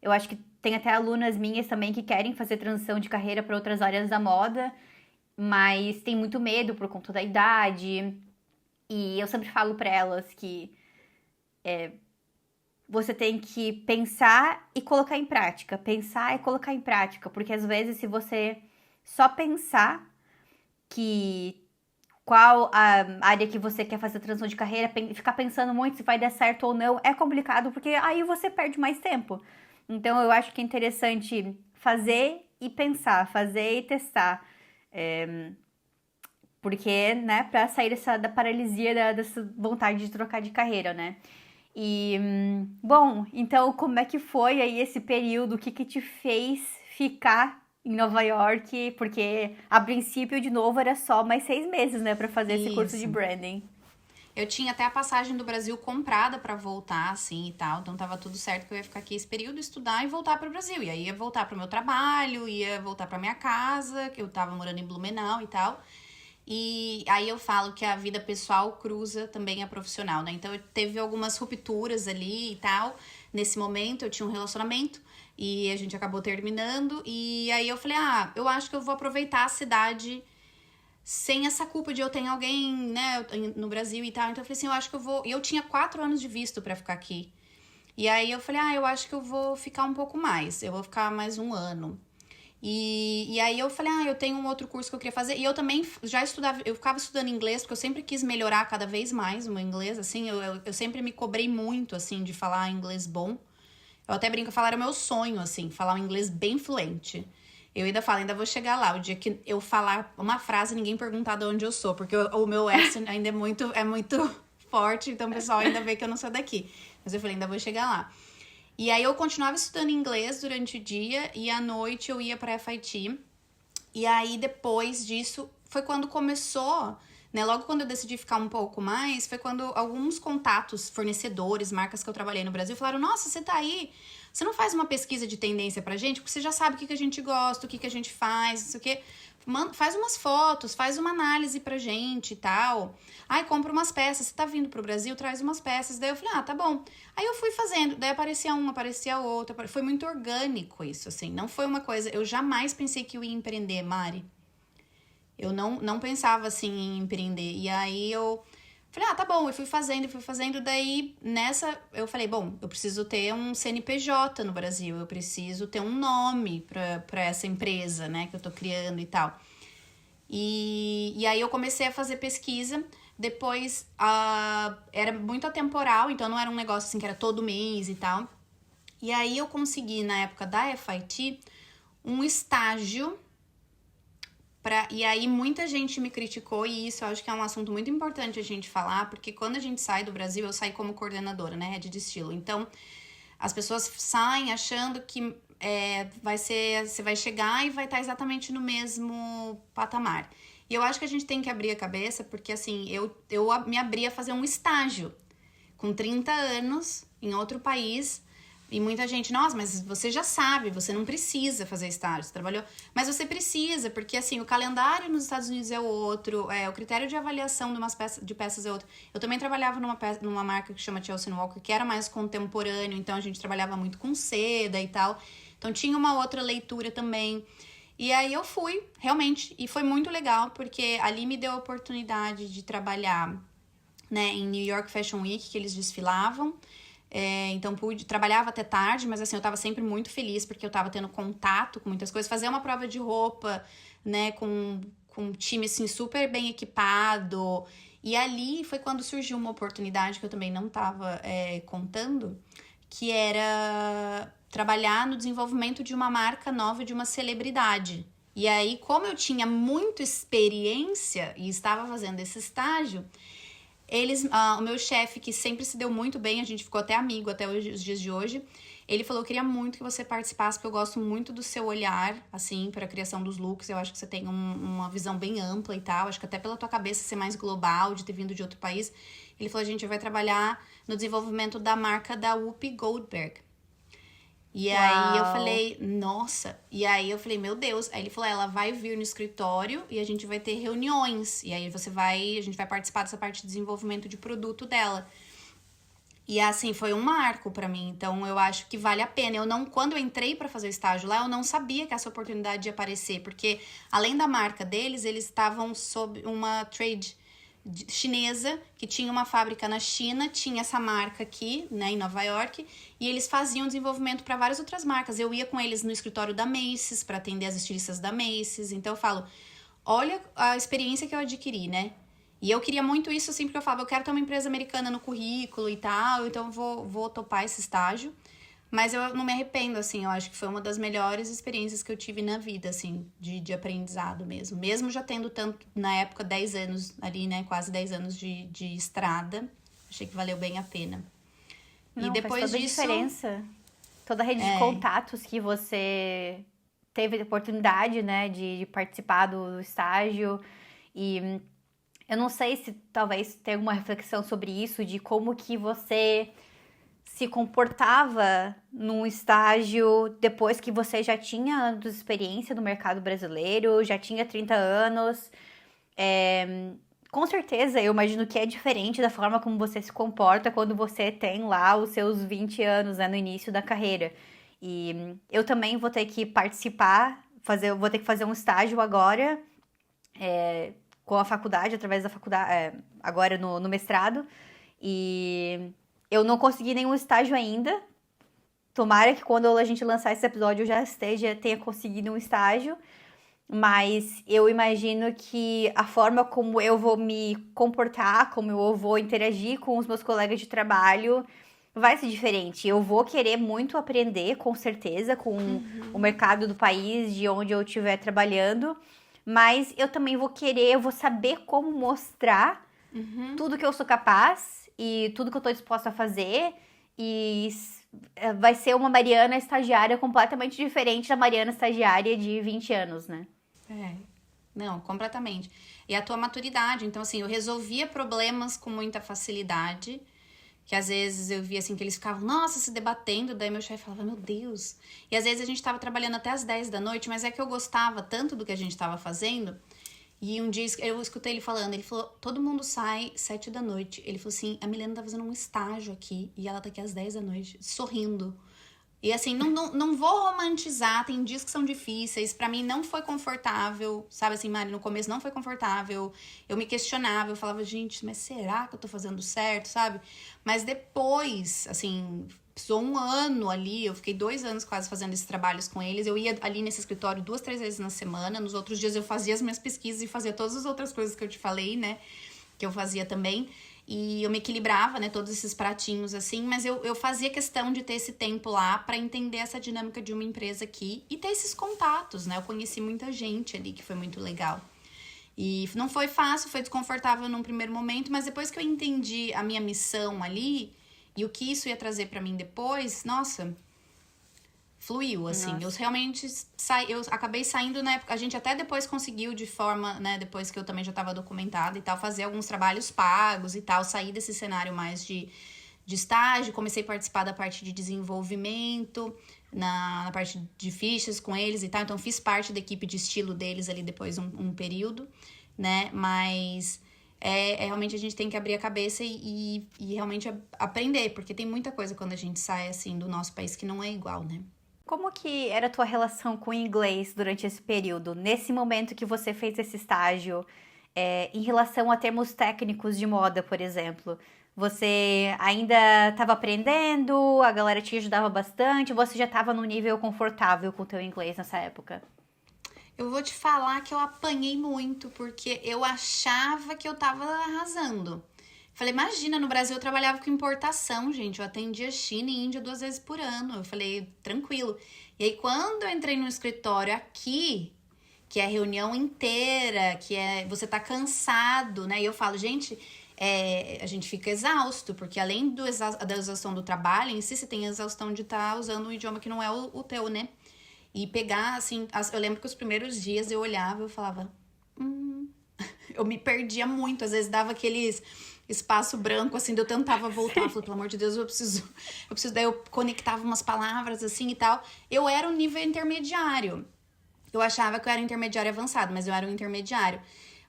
eu acho que tem até alunas minhas também que querem fazer transição de carreira para outras áreas da moda, mas tem muito medo por conta da idade. E eu sempre falo para elas que você tem que pensar e colocar em prática, pensar e colocar em prática, porque às vezes se você só pensar que qual a área que você quer fazer transição de carreira, ficar pensando muito se vai dar certo ou não, é complicado, porque aí você perde mais tempo. Então eu acho que é interessante fazer e pensar, fazer e testar. Porque, né, pra sair da paralisia, dessa vontade de trocar de carreira, né? E, bom, então como é que foi aí esse período? O que que te fez ficar em Nova York? Porque a princípio, de novo, era só mais 6 meses, né, pra fazer esse curso de Isso. branding. Eu tinha até a passagem do Brasil comprada pra voltar, assim, e tal. Então tava tudo certo que eu ia ficar aqui esse período, estudar e voltar pro Brasil. E aí ia voltar pro meu trabalho, ia voltar pra minha casa, que eu tava morando em Blumenau e tal. E aí eu falo que a vida pessoal cruza também a profissional, né? Então eu teve algumas rupturas ali e tal. Nesse momento eu tinha um relacionamento e a gente acabou terminando. E aí eu falei, eu acho que eu vou aproveitar a cidade sem essa culpa de eu ter alguém, né, no Brasil e tal. Então eu falei assim, eu acho que eu vou... E eu tinha 4 anos de visto pra ficar aqui. E aí eu falei, eu acho que eu vou ficar um pouco mais. Eu vou ficar mais um ano. E aí eu falei, eu tenho um outro curso que eu queria fazer. E eu também já estudava, eu ficava estudando inglês, porque eu sempre quis melhorar cada vez mais o meu inglês, assim. Eu sempre me cobrei muito, assim, de falar inglês bom. Eu até brinco, falar era meu sonho, assim, falar um inglês bem fluente. Eu ainda falo, ainda vou chegar lá. O dia que eu falar uma frase, ninguém perguntar de onde eu sou, porque o meu accent ainda é muito forte, então o pessoal ainda vê que eu não sou daqui. Mas eu falei, ainda vou chegar lá. E aí eu continuava estudando inglês durante o dia e à noite eu ia pra FIT. E aí depois disso foi quando começou, né? Logo quando eu decidi ficar um pouco mais, foi quando alguns contatos, fornecedores, marcas que eu trabalhei no Brasil falaram: "Nossa, você tá aí? Você não faz uma pesquisa de tendência pra gente? Porque você já sabe o que a gente gosta, o que a gente faz, não sei o quê. Faz umas fotos, faz uma análise pra gente e tal. Compra umas peças. Você tá vindo pro Brasil, traz umas peças." Daí eu falei, tá bom. Aí eu fui fazendo, daí aparecia uma, aparecia outra. Foi muito orgânico isso, assim. Não foi uma coisa... Eu jamais pensei que eu ia empreender, Mari. Eu não pensava, assim, em empreender. E aí eu falei, tá bom. Eu fui fazendo. Daí, nessa, eu falei, bom, eu preciso ter um CNPJ no Brasil. Eu preciso ter um nome pra essa empresa, né, que eu tô criando e tal. E aí eu comecei a fazer pesquisa. Depois, era muito atemporal, então não era um negócio assim que era todo mês e tal. E aí eu consegui, na época da FIT, um estágio. E aí muita gente me criticou, e isso eu acho que é um assunto muito importante a gente falar, porque quando a gente sai do Brasil, eu saí como coordenadora, né, head de estilo. Então, as pessoas saem achando que você vai chegar e vai estar exatamente no mesmo patamar. E eu acho que a gente tem que abrir a cabeça, porque assim, eu me abri a fazer um estágio com 30 anos em outro país. E muita gente, nossa, mas você já sabe, você não precisa fazer estágio, você trabalhou. Mas você precisa, porque assim, o calendário nos Estados Unidos é outro, o critério de avaliação de peças é outro. Eu também trabalhava numa marca que chama Chelsea Walker, que era mais contemporâneo, então a gente trabalhava muito com seda e tal. Então tinha uma outra leitura também. E aí eu fui, realmente, e foi muito legal, porque ali me deu a oportunidade de trabalhar, né, em New York Fashion Week, que eles desfilavam. Então trabalhava até tarde, mas assim, eu tava sempre muito feliz, porque eu tava tendo contato com muitas coisas. Fazer uma prova de roupa, né, com um time assim, super bem equipado. E ali foi quando surgiu uma oportunidade que eu também não tava contando, que era trabalhar no desenvolvimento de uma marca nova de uma celebridade. E aí, como eu tinha muita experiência e estava fazendo esse estágio, O meu chefe, que sempre se deu muito bem, a gente ficou até amigo até os dias de hoje, ele falou, eu queria muito que você participasse, porque eu gosto muito do seu olhar, assim, para a criação dos looks. Eu acho que você tem uma visão bem ampla e tal. Acho que até pela tua cabeça ser mais global, de ter vindo de outro país. Ele falou, a gente vai trabalhar no desenvolvimento da marca da Whoopi Goldberg. E aí eu falei, nossa. E aí eu falei, meu Deus. Aí ele falou, ela vai vir no escritório e a gente vai ter reuniões. E aí a gente vai participar dessa parte de desenvolvimento de produto dela. E assim, foi um marco pra mim. Então, eu acho que vale a pena. Quando eu entrei pra fazer o estágio lá, eu não sabia que essa oportunidade ia aparecer. Porque, além da marca deles, eles estavam sob uma trade chinesa, que tinha uma fábrica na China, tinha essa marca aqui, né, em Nova York, e eles faziam desenvolvimento para várias outras marcas. Eu ia com eles no escritório da Macy's, para atender as estilistas da Macy's. Então, eu falo, olha a experiência que eu adquiri, né? E eu queria muito isso, assim, porque eu falava, eu quero ter uma empresa americana no currículo e tal, então eu vou topar esse estágio. Mas eu não me arrependo, assim, eu acho que foi uma das melhores experiências que eu tive na vida, assim, de aprendizado mesmo. Mesmo já tendo tanto, na época, 10 anos ali, né, quase 10 anos de estrada, achei que valeu bem a pena. Não, e depois faz toda disso... a diferença. Toda a rede de contatos que você teve a oportunidade, né, de participar do estágio. E eu não sei se talvez tenha alguma reflexão sobre isso, de como que você se comportava num estágio depois que você já tinha anos de experiência no mercado brasileiro, já tinha 30 anos. Com certeza, eu imagino que é diferente da forma como você se comporta quando você tem lá os seus 20 anos, né, no início da carreira. E eu também vou ter que participar, vou ter que fazer um estágio agora, com a faculdade, através da faculdade, agora no mestrado. E eu não consegui nenhum estágio ainda. Tomara que quando a gente lançar esse episódio eu já tenha conseguido um estágio. Mas eu imagino que a forma como eu vou me comportar, como eu vou interagir com os meus colegas de trabalho, vai ser diferente. Eu vou querer muito aprender, com certeza, com o mercado do país, de onde eu estiver trabalhando. Mas eu também eu vou saber como mostrar tudo que eu sou capaz e tudo que eu tô disposta a fazer. E vai ser uma Mariana estagiária completamente diferente da Mariana estagiária de 20 anos, né? Não, completamente. E a tua maturidade. Então, assim, eu resolvia problemas com muita facilidade, que às vezes eu via, assim, que eles ficavam, nossa, se debatendo, daí meu chefe falava, meu Deus. E às vezes a gente tava trabalhando até as 10 da noite, mas é que eu gostava tanto do que a gente tava fazendo. E um dia eu escutei ele falando, ele falou, todo mundo sai 7 da noite. Ele falou assim, a Milena tá fazendo um estágio aqui, e ela tá aqui às 10 da noite, sorrindo. E assim, não vou romantizar, tem dias que são difíceis, pra mim não foi confortável, sabe assim, Mari, no começo não foi confortável, eu me questionava, eu falava, gente, mas será que eu tô fazendo certo, sabe? Mas depois, assim, precisou um ano ali, eu fiquei 2 anos quase fazendo esses trabalhos com eles, eu ia ali nesse escritório 2, 3 vezes na semana, nos outros dias eu fazia as minhas pesquisas e fazia todas as outras coisas que eu te falei, né, que eu fazia também. E eu me equilibrava, né, todos esses pratinhos assim, mas eu fazia questão de ter esse tempo lá pra entender essa dinâmica de uma empresa aqui e ter esses contatos, né? Eu conheci muita gente ali que foi muito legal. E não foi fácil, foi desconfortável num primeiro momento, mas depois que eu entendi a minha missão ali e o que isso ia trazer pra mim depois, nossa, fluiu, assim. Nossa. Eu realmente eu acabei saindo na época. A gente até depois conseguiu de forma, né? Depois que eu também já estava documentada e tal, fazer alguns trabalhos pagos e tal. Sair desse cenário mais de estágio. Comecei a participar da parte de desenvolvimento, na parte de fichas com eles e tal. Então, fiz parte da equipe de estilo deles ali depois um período, né? Mas realmente a gente tem que abrir a cabeça e realmente aprender, porque tem muita coisa quando a gente sai assim do nosso país que não é igual, né? Como que era a tua relação com o inglês durante esse período? Nesse momento que você fez esse estágio, em relação a termos técnicos de moda, por exemplo? Você ainda estava aprendendo? A galera te ajudava bastante? Ou você já estava num nível confortável com o teu inglês nessa época? Eu vou te falar que eu apanhei muito, porque eu achava que eu tava arrasando. Falei, imagina, no Brasil eu trabalhava com importação, gente. Eu atendia China e Índia 2 vezes por ano. Eu falei, tranquilo. E aí, quando eu entrei no escritório aqui, que é reunião inteira, você tá cansado, né? E eu falo, gente, a gente fica exausto, porque além da exaustão do trabalho em si, você tem a exaustão de estar usando um idioma que não é o teu, né? E pegar, assim, eu lembro que os primeiros dias eu olhava e eu falava, eu me perdia muito, às vezes dava aqueles espaço branco, assim, eu tentava voltar, eu falei, pelo amor de Deus, eu preciso, daí eu conectava umas palavras, assim, e tal. Eu era um nível intermediário, eu achava que eu era um intermediário avançado, mas eu era um intermediário.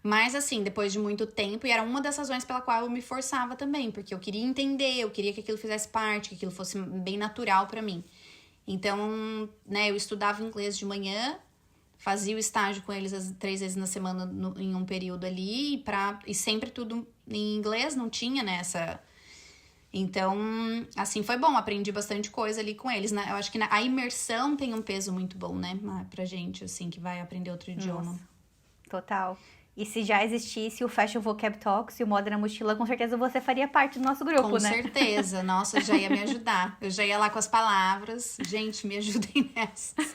Mas, assim, depois de muito tempo, e era uma das razões pela qual eu me forçava também, porque eu queria entender, eu queria que aquilo fizesse parte, que aquilo fosse bem natural pra mim. Então, né, eu estudava inglês de manhã, fazia o estágio com eles 3 vezes na semana em um período ali, e sempre tudo em inglês, não tinha, né, Então, assim, foi bom, aprendi bastante coisa ali com eles, né? Eu acho que a imersão tem um peso muito bom, né, pra gente, assim, que vai aprender outro idioma. Nossa, total. E se já existisse o Fashion Vocab Talks e o Moda na Mochila, com certeza você faria parte do nosso grupo, Com né? certeza, nossa, já ia me ajudar. Eu já ia lá com as palavras. Gente, me ajudem nessas.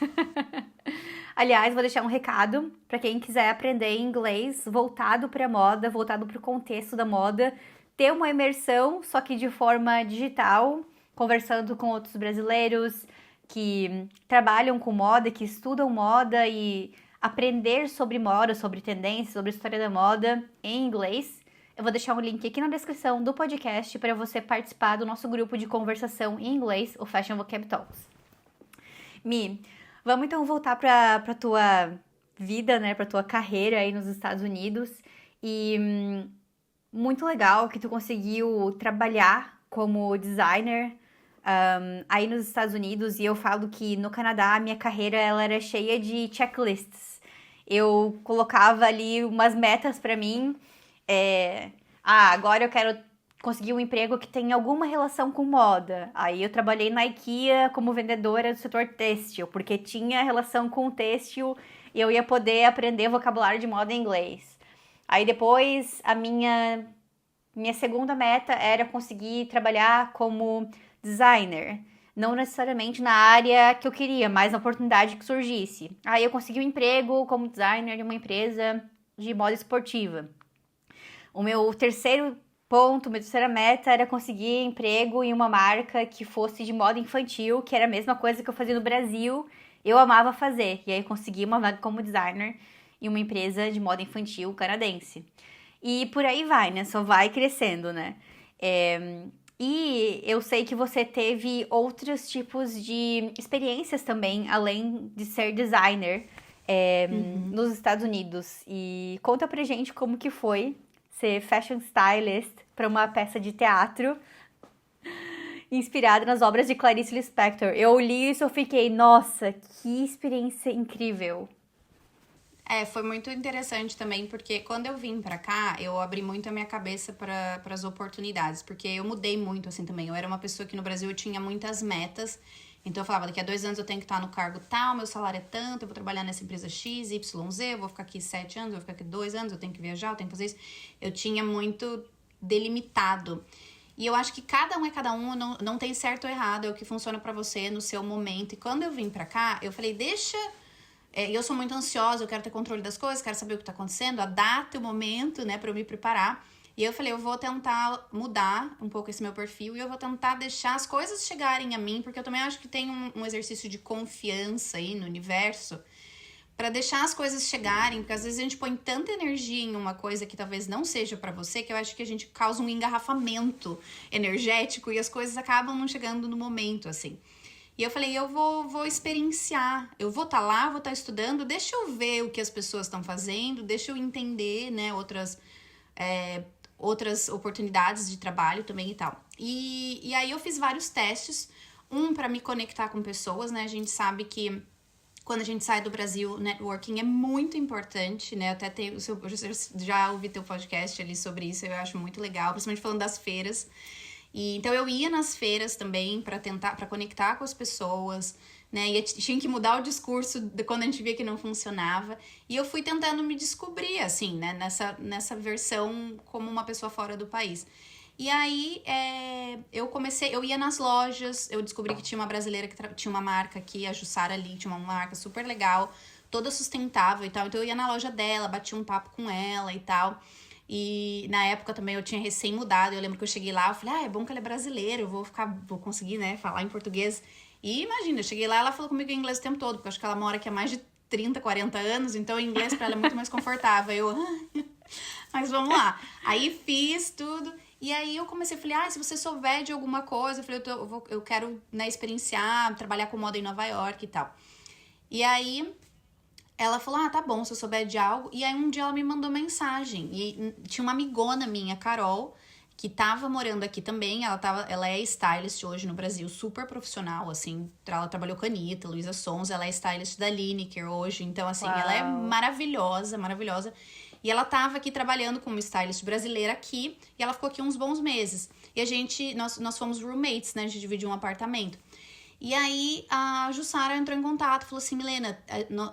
Aliás, vou deixar um recado para quem quiser aprender inglês voltado para moda, voltado para o contexto da moda, ter uma imersão, só que de forma digital, conversando com outros brasileiros que trabalham com moda, que estudam moda e aprender sobre moda, sobre tendências, sobre história da moda em inglês. Eu vou deixar um link aqui na descrição do podcast para você participar do nosso grupo de conversação em inglês, o Fashion Vocab Talks. Mi, vamos então voltar para tua vida, né, para tua carreira aí nos Estados Unidos. E muito legal que tu conseguiu trabalhar como designer aí nos Estados Unidos. E eu falo que no Canadá a minha carreira ela era cheia de checklists. Eu colocava ali umas metas para mim. Agora eu quero conseguir um emprego que tenha alguma relação com moda. Aí eu trabalhei na IKEA como vendedora do setor têxtil, porque tinha relação com o têxtil e eu ia poder aprender vocabulário de moda em inglês. Aí depois a minha segunda meta era conseguir trabalhar como designer. Não necessariamente na área que eu queria, mas na oportunidade que surgisse. Aí eu consegui um emprego como designer de uma empresa de moda esportiva. O meu terceiro ponto, minha terceira meta era conseguir emprego em uma marca que fosse de moda infantil, que era a mesma coisa que eu fazia no Brasil, eu amava fazer. E aí eu consegui uma vaga como designer em uma empresa de moda infantil canadense. E por aí vai, né? Só vai crescendo, né? E eu sei que você teve outros tipos de experiências também, além de ser designer nos Estados Unidos. E conta pra gente como que foi ser fashion stylist para uma peça de teatro inspirada nas obras de Clarice Lispector. Eu li isso e eu fiquei, nossa, que experiência incrível. Foi muito interessante também, porque quando eu vim pra cá, eu abri muito a minha cabeça para as oportunidades, porque eu mudei muito, assim, também. Eu era uma pessoa que no Brasil eu tinha muitas metas, então eu falava, daqui a 2 anos eu tenho que estar no cargo tal, meu salário é tanto, eu vou trabalhar nessa empresa X, Y, Z, eu vou ficar aqui 7 anos, eu vou ficar aqui 2 anos, eu tenho que viajar, eu tenho que fazer isso. Eu tinha muito delimitado. E eu acho que cada um é cada um, não tem certo ou errado, é o que funciona pra você no seu momento. E quando eu vim pra cá, eu falei, eu sou muito ansiosa, eu quero ter controle das coisas, quero saber o que tá acontecendo, a data e o momento, né, pra eu me preparar. E eu falei, eu vou tentar mudar um pouco esse meu perfil e eu vou tentar deixar as coisas chegarem a mim, porque eu também acho que tem um exercício de confiança aí no universo, pra deixar as coisas chegarem, porque às vezes a gente põe tanta energia em uma coisa que talvez não seja pra você, que eu acho que a gente causa um engarrafamento energético e as coisas acabam não chegando no momento, assim. E eu falei, eu vou experienciar, eu vou estar lá, vou estar estudando, deixa eu ver o que as pessoas estão fazendo, deixa eu entender, né, outras oportunidades de trabalho também e tal. E aí eu fiz vários testes, para me conectar com pessoas, né, a gente sabe que quando a gente sai do Brasil, networking é muito importante, né, eu já ouvi teu podcast ali sobre isso, eu acho muito legal, principalmente falando das feiras. Então eu ia nas feiras também para conectar com as pessoas, né? E tinha que mudar o discurso de quando a gente via que não funcionava. E eu fui tentando me descobrir, assim, né? Nessa versão como uma pessoa fora do país. E aí eu ia nas lojas, eu descobri que tinha uma brasileira que tinha uma marca aqui, a Jussara ali, tinha uma marca super legal, toda sustentável e tal. Então eu ia na loja dela, batia um papo com ela e tal. E na época também eu tinha recém-mudado. Eu lembro que eu cheguei lá, eu falei, é bom que ela é brasileira, vou conseguir, né, falar em português. E imagina, eu cheguei lá, ela falou comigo em inglês o tempo todo, porque eu acho que ela mora aqui há mais de 30, 40 anos, então o inglês pra ela é muito mais confortável. Mas vamos lá. Aí fiz tudo. E aí eu comecei, falei, se você souber de alguma coisa, eu falei, eu quero, né, experienciar, trabalhar com moda em Nova York e tal. E aí ela falou, tá bom, se eu souber de algo. E aí um dia ela me mandou mensagem. E tinha uma amigona minha, Carol, que tava morando aqui também. Ela é stylist hoje no Brasil, super profissional, assim. Ela trabalhou com a Anitta, Luísa Sons, ela é stylist da Lineker hoje. Então, assim, ela é maravilhosa, maravilhosa. E ela tava aqui trabalhando como stylist brasileira aqui. E ela ficou aqui uns bons meses. E nós fomos roommates, né? A gente dividiu um apartamento. E aí a Jussara entrou em contato, falou assim, Milena,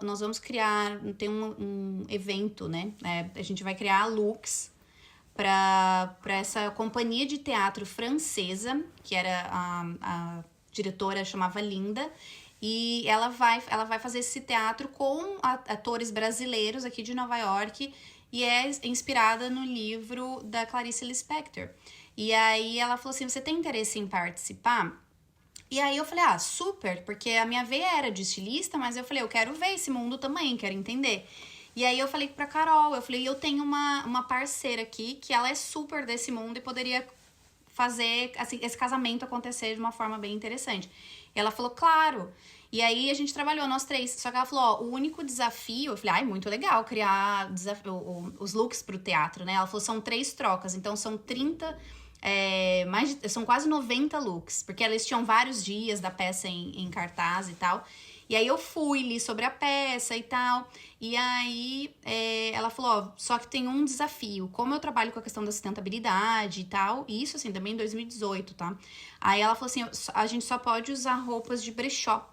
nós vamos criar, tem um evento, né? A gente vai criar looks para essa companhia de teatro francesa, que era a diretora, chamava Linda, e ela vai fazer esse teatro com atores brasileiros aqui de Nova York, e é inspirada no livro da Clarice Lispector. E aí ela falou assim, você tem interesse em participar? E aí eu falei, super, porque a minha veia era de estilista, mas eu falei, eu quero ver esse mundo também, quero entender. E aí eu falei pra Carol, eu falei, eu tenho uma parceira aqui que ela é super desse mundo e poderia fazer assim, esse casamento acontecer de uma forma bem interessante. E ela falou, claro. E aí a gente trabalhou, nós três. Só que ela falou, o único desafio... Eu falei, muito legal criar os looks pro teatro, né? Ela falou, são 3 trocas, então são 30... são quase 90 looks, porque eles tinham vários dias da peça em cartaz e tal. E aí eu li sobre a peça e tal. E aí ela falou, só que tem um desafio. Como eu trabalho com a questão da sustentabilidade e tal, e isso assim, também em 2018, tá? Aí ela falou assim, a gente só pode usar roupas de brechó.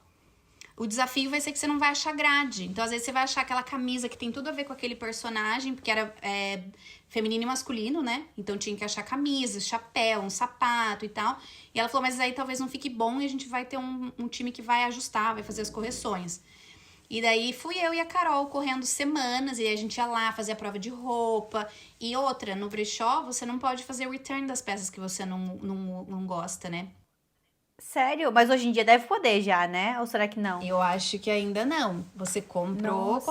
O desafio vai ser que você não vai achar grade. Então, às vezes, você vai achar aquela camisa que tem tudo a ver com aquele personagem, porque era feminino e masculino, né? Então, tinha que achar camisa, chapéu, um sapato e tal. E ela falou, mas aí talvez não fique bom e a gente vai ter um time que vai ajustar, vai fazer as correções. E daí, fui eu e a Carol correndo semanas, e aí a gente ia lá fazer a prova de roupa. E outra, no brechó, você não pode fazer return das peças que você não gosta, né? Sério? Mas hoje em dia deve poder já, né? Ou será que não? Eu acho que ainda não. Você comprou.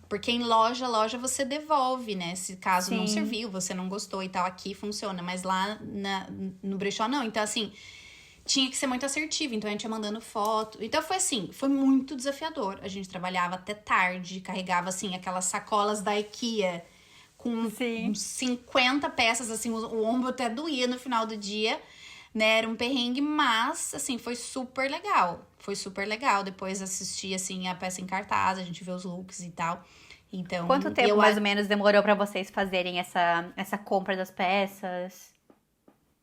Porque em loja você devolve, né? Se caso não serviu, você não gostou e tal, aqui funciona. Mas lá no brechó não. Então, assim, tinha que ser muito assertivo. Então, a gente ia mandando foto. Então, foi assim, foi muito desafiador. A gente trabalhava até tarde, carregava, assim, aquelas sacolas da IKEA com uns 50 peças, assim, o ombro até doía no final do dia. Né, era um perrengue, mas, assim, foi super legal. Foi super legal. Depois assisti, assim, a peça em cartaz, a gente vê os looks e tal. Então, quanto tempo, mais ou menos, demorou pra vocês fazerem essa compra das peças?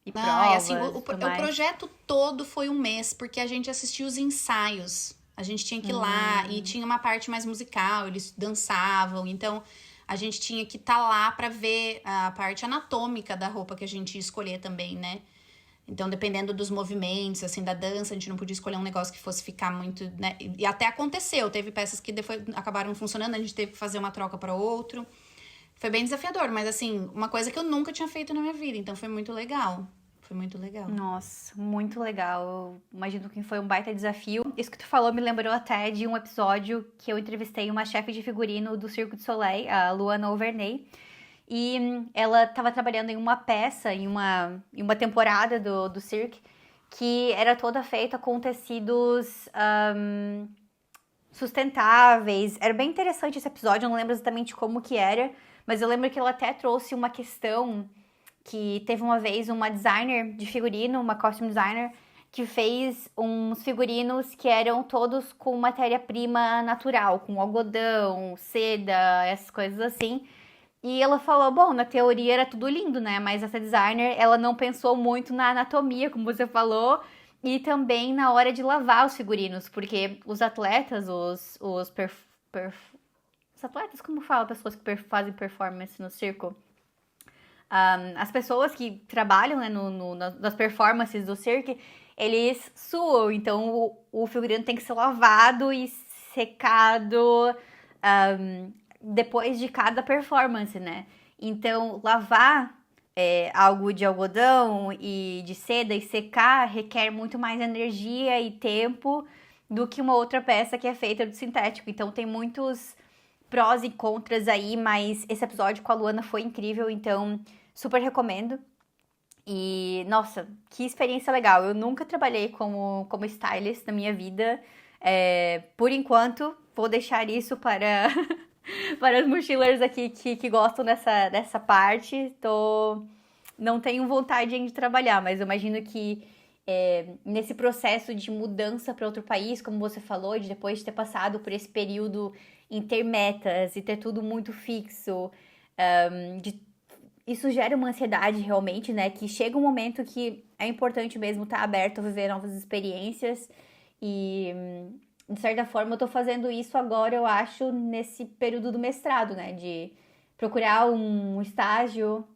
E provas, assim, o projeto todo foi um mês, porque a gente assistiu os ensaios. A gente tinha que ir lá, e tinha uma parte mais musical, eles dançavam. Então, a gente tinha que estar lá pra ver a parte anatômica da roupa que a gente ia escolher também, né? Então, dependendo dos movimentos, assim, da dança, a gente não podia escolher um negócio que fosse ficar muito, né? E até aconteceu, teve peças que depois acabaram funcionando, a gente teve que fazer uma troca para outro. Foi bem desafiador, mas assim, uma coisa que eu nunca tinha feito na minha vida, então foi muito legal. Foi muito legal. Nossa, muito legal. Eu imagino que foi um baita desafio. Isso que tu falou me lembrou até de um episódio que eu entrevistei uma chefe de figurino do Cirque du Soleil, a Luana Auvernay. E ela estava trabalhando em uma peça, em uma temporada do Cirque, que era toda feita com tecidos sustentáveis. Era bem interessante esse episódio, eu não lembro exatamente como que era, mas eu lembro que ela até trouxe uma questão que teve uma vez uma designer de figurino, uma costume designer, que fez uns figurinos que eram todos com matéria-prima natural, com algodão, seda, essas coisas assim. E ela falou, bom, na teoria era tudo lindo, né? Mas essa designer, ela não pensou muito na anatomia, como você falou, e também na hora de lavar os figurinos, porque os atletas, os atletas, como fala, pessoas que fazem performance no circo? As pessoas que trabalham, né, nas performances do circo, eles suam, então o figurino tem que ser lavado e secado depois de cada performance, né? Então, lavar algo de algodão e de seda e secar requer muito mais energia e tempo do que uma outra peça que é feita de sintético. Então, tem muitos prós e contras aí, mas esse episódio com a Luana foi incrível, então super recomendo. E, nossa, que experiência legal. Eu nunca trabalhei como stylist na minha vida. Por enquanto, vou deixar isso para, para os mochilers aqui que gostam dessa parte. Não tenho vontade ainda de trabalhar, mas eu imagino que nesse processo de mudança para outro país, como você falou, de depois de ter passado por esse período em ter metas e ter tudo muito fixo, isso gera uma ansiedade realmente, né? Que chega um momento que é importante mesmo estar aberto a viver novas experiências e, de certa forma, eu tô fazendo isso agora, eu acho, nesse período do mestrado, né? De procurar um estágio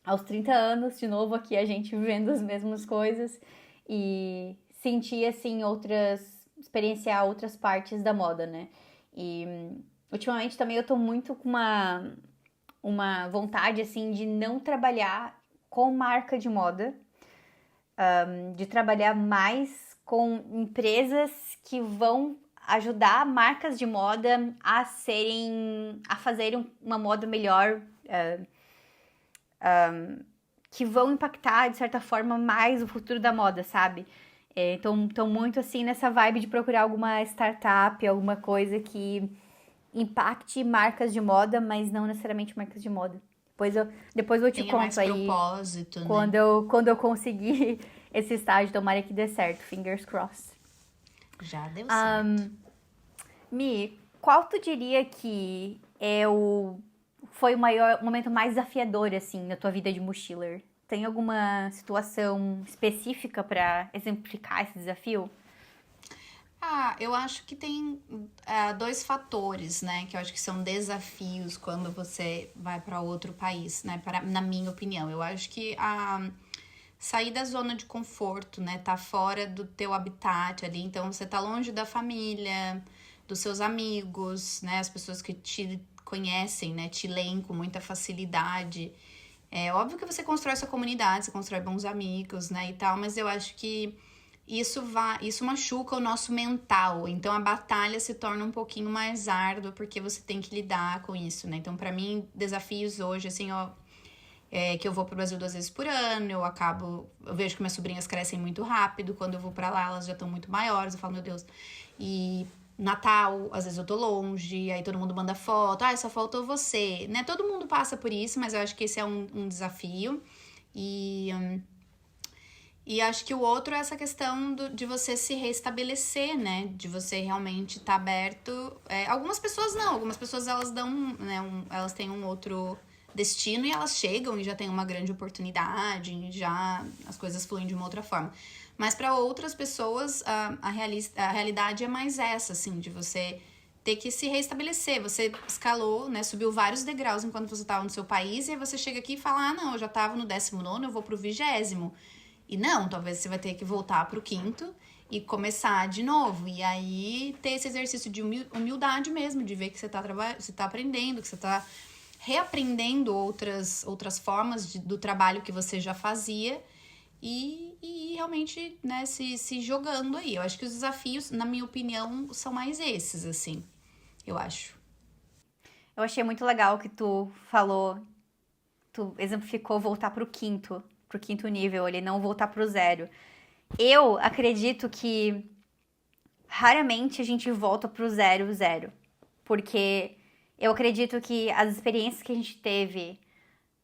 aos 30 anos, de novo aqui a gente vivendo as mesmas coisas e sentir, assim, experienciar outras partes da moda, né? E ultimamente também eu tô muito com uma vontade, assim, de não trabalhar com marca de moda, de trabalhar mais com empresas que vão ajudar marcas de moda a fazerem uma moda melhor, que vão impactar, de certa forma, mais o futuro da moda, sabe? Então, muito assim nessa vibe de procurar alguma startup, alguma coisa que impacte marcas de moda, mas não necessariamente marcas de moda. Depois eu te Tenha mais conto aí propósito, né? quando eu conseguir esse estágio, tomara que dê certo, fingers crossed. Já deu certo. Mi, qual tu diria que foi o momento mais desafiador, assim, na tua vida de mochiler? Tem alguma situação específica para exemplificar esse desafio? Eu acho que tem dois fatores, né? Que eu acho que são desafios quando você vai para outro país, né? Na minha opinião. Eu acho que sair da zona de conforto, né? Tá fora do teu habitat ali. Então, você tá longe da família, dos seus amigos, né? As pessoas que te conhecem, né? Te leem com muita facilidade. É óbvio que você constrói sua comunidade, você constrói bons amigos, né? E tal, mas eu acho que isso machuca o nosso mental. Então, a batalha se torna um pouquinho mais árdua, porque você tem que lidar com isso, né? Então, pra mim, desafios hoje, assim, que eu vou pro Brasil 2 vezes por ano, eu vejo que minhas sobrinhas crescem muito rápido, quando eu vou pra lá, elas já estão muito maiores, eu falo, meu Deus. E Natal, às vezes eu tô longe, aí todo mundo manda foto, só faltou você, né? Todo mundo passa por isso, mas eu acho que esse é um desafio. E acho que o outro é essa questão de você se restabelecer, né? De você realmente estar aberto. Algumas pessoas não, algumas pessoas elas dão, né? Elas têm um outro destino e elas chegam e já tem uma grande oportunidade, e já as coisas fluem de uma outra forma. Mas para outras pessoas, a realidade é mais essa, assim, de você ter que se restabelecer. Você escalou, né? Subiu vários degraus enquanto você estava no seu país, e aí você chega aqui e fala, não, eu já estava no 19º, eu vou pro 20º. E não, talvez você vai ter que voltar pro 5º e começar de novo. E aí ter esse exercício de humildade mesmo, de ver que você tá aprendendo, que você tá reaprendendo outras formas do trabalho que você já fazia e realmente, né, se jogando aí. Eu acho que os desafios, na minha opinião, são mais esses, assim, eu acho. Eu achei muito legal que tu falou, tu exemplificou voltar pro 5º nível, ele não voltar pro 0. Eu acredito que raramente a gente volta pro 0, porque eu acredito que as experiências que a gente teve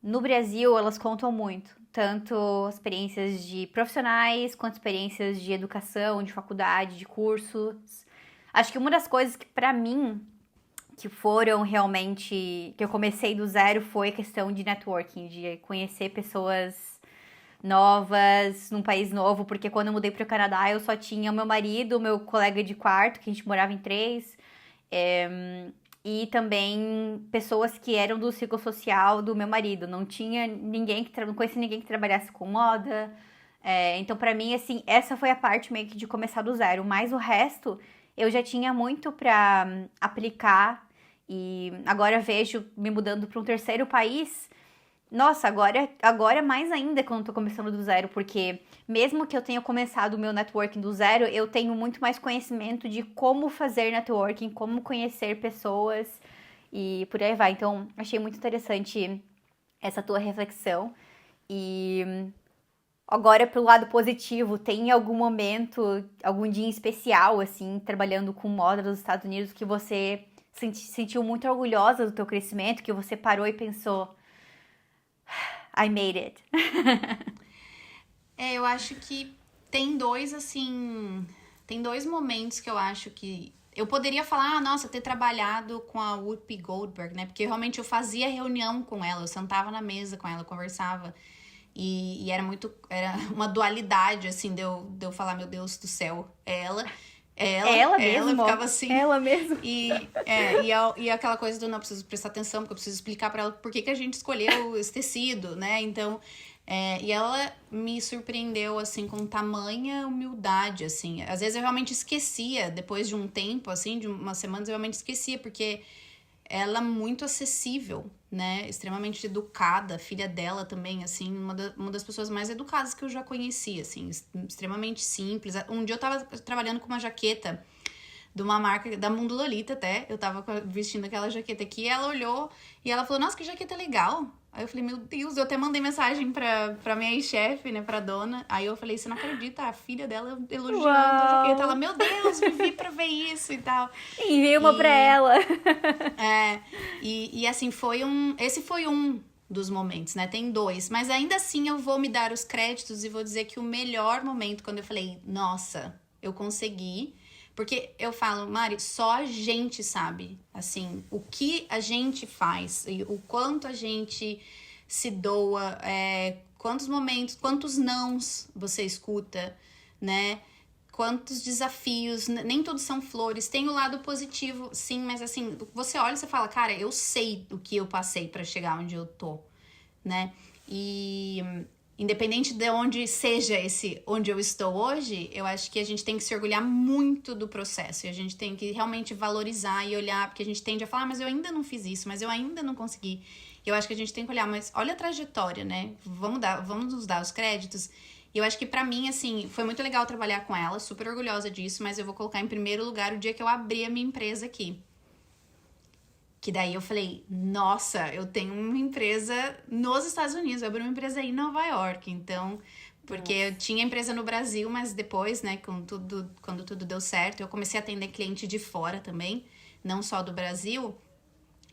no Brasil, elas contam muito. Tanto experiências de profissionais, quanto experiências de educação, de faculdade, de cursos. Acho que uma das coisas que, pra mim, que foram realmente... que eu comecei do 0 foi a questão de networking, de conhecer pessoas novas, num país novo, porque quando eu mudei pro Canadá, eu só tinha o meu marido, o meu colega de quarto, que a gente morava em 3, e também pessoas que eram do ciclo social do meu marido. Não tinha ninguém não conhecia ninguém que trabalhasse com moda. Então, pra mim, assim, essa foi a parte meio que de começar do 0. Mas o resto, eu já tinha muito pra aplicar. E agora vejo me mudando pra um terceiro país. nossa, agora mais ainda quando eu tô começando do zero, porque mesmo que eu tenha começado o meu networking do zero, eu tenho muito mais conhecimento de como fazer networking, como conhecer pessoas e por aí vai. Então, achei muito interessante essa tua reflexão. E agora, pro lado positivo, tem algum momento, algum dia em especial, assim, trabalhando com moda dos Estados Unidos, que você sentiu muito orgulhosa do teu crescimento, que você parou e pensou, I made it. Eu acho que tem dois, assim. Tem dois momentos que eu acho que. Eu poderia falar, nossa, ter trabalhado com a Whoopi Goldberg, né? Porque realmente eu fazia reunião com ela, eu sentava na mesa com ela, conversava. E era muito. Era uma dualidade, assim, de eu falar, meu Deus do céu, Ela mesmo? ficava assim. Ela mesmo? E aquela coisa do não, preciso prestar atenção, porque eu preciso explicar pra ela por que a gente escolheu esse tecido, né? Então, e ela me surpreendeu, assim, com tamanha humildade, assim. Às vezes eu realmente esquecia, depois de um tempo, assim, de umas semanas, eu realmente esquecia, porque ela é muito acessível, né? Extremamente educada, a filha dela também, assim, uma das pessoas mais educadas que eu já conheci, assim, extremamente simples. Um dia eu tava trabalhando com uma jaqueta de uma marca, da Mundo Lolita até, eu tava vestindo aquela jaqueta aqui, e ela olhou e ela falou, nossa, que jaqueta legal. Aí eu falei, meu Deus, eu até mandei mensagem pra minha ex-chefe, né, pra dona. Aí eu falei, você não acredita, a filha dela elogiando a jaqueta. Ela, meu Deus, vivi pra ver isso e tal. Enviei uma pra ela. E assim, esse foi um dos momentos, né? Tem dois. Mas ainda assim eu vou me dar os créditos e vou dizer que o melhor momento, quando eu falei, nossa, eu consegui. Porque eu falo, Mari, só a gente sabe, assim, o que a gente faz, e o quanto a gente se doa, quantos momentos, quantos nãos você escuta, né? Quantos desafios, nem todos são flores, tem o lado positivo, sim, mas assim, você olha e você fala, cara, eu sei o que eu passei pra chegar onde eu tô, né? E independente de onde seja onde eu estou hoje, eu acho que a gente tem que se orgulhar muito do processo, e a gente tem que realmente valorizar e olhar, porque a gente tende a falar, mas eu ainda não fiz isso, mas eu ainda não consegui. Eu acho que a gente tem que olhar, mas olha a trajetória, né? Vamos nos dar os créditos. E eu acho que pra mim, assim, foi muito legal trabalhar com ela, super orgulhosa disso, mas eu vou colocar em primeiro lugar o dia que eu abri a minha empresa aqui. Que daí eu falei, nossa, eu tenho uma empresa nos Estados Unidos, eu abri uma empresa aí em Nova York, então, porque eu tinha empresa no Brasil, mas depois, né, quando tudo deu certo, eu comecei a atender cliente de fora também, não só do Brasil,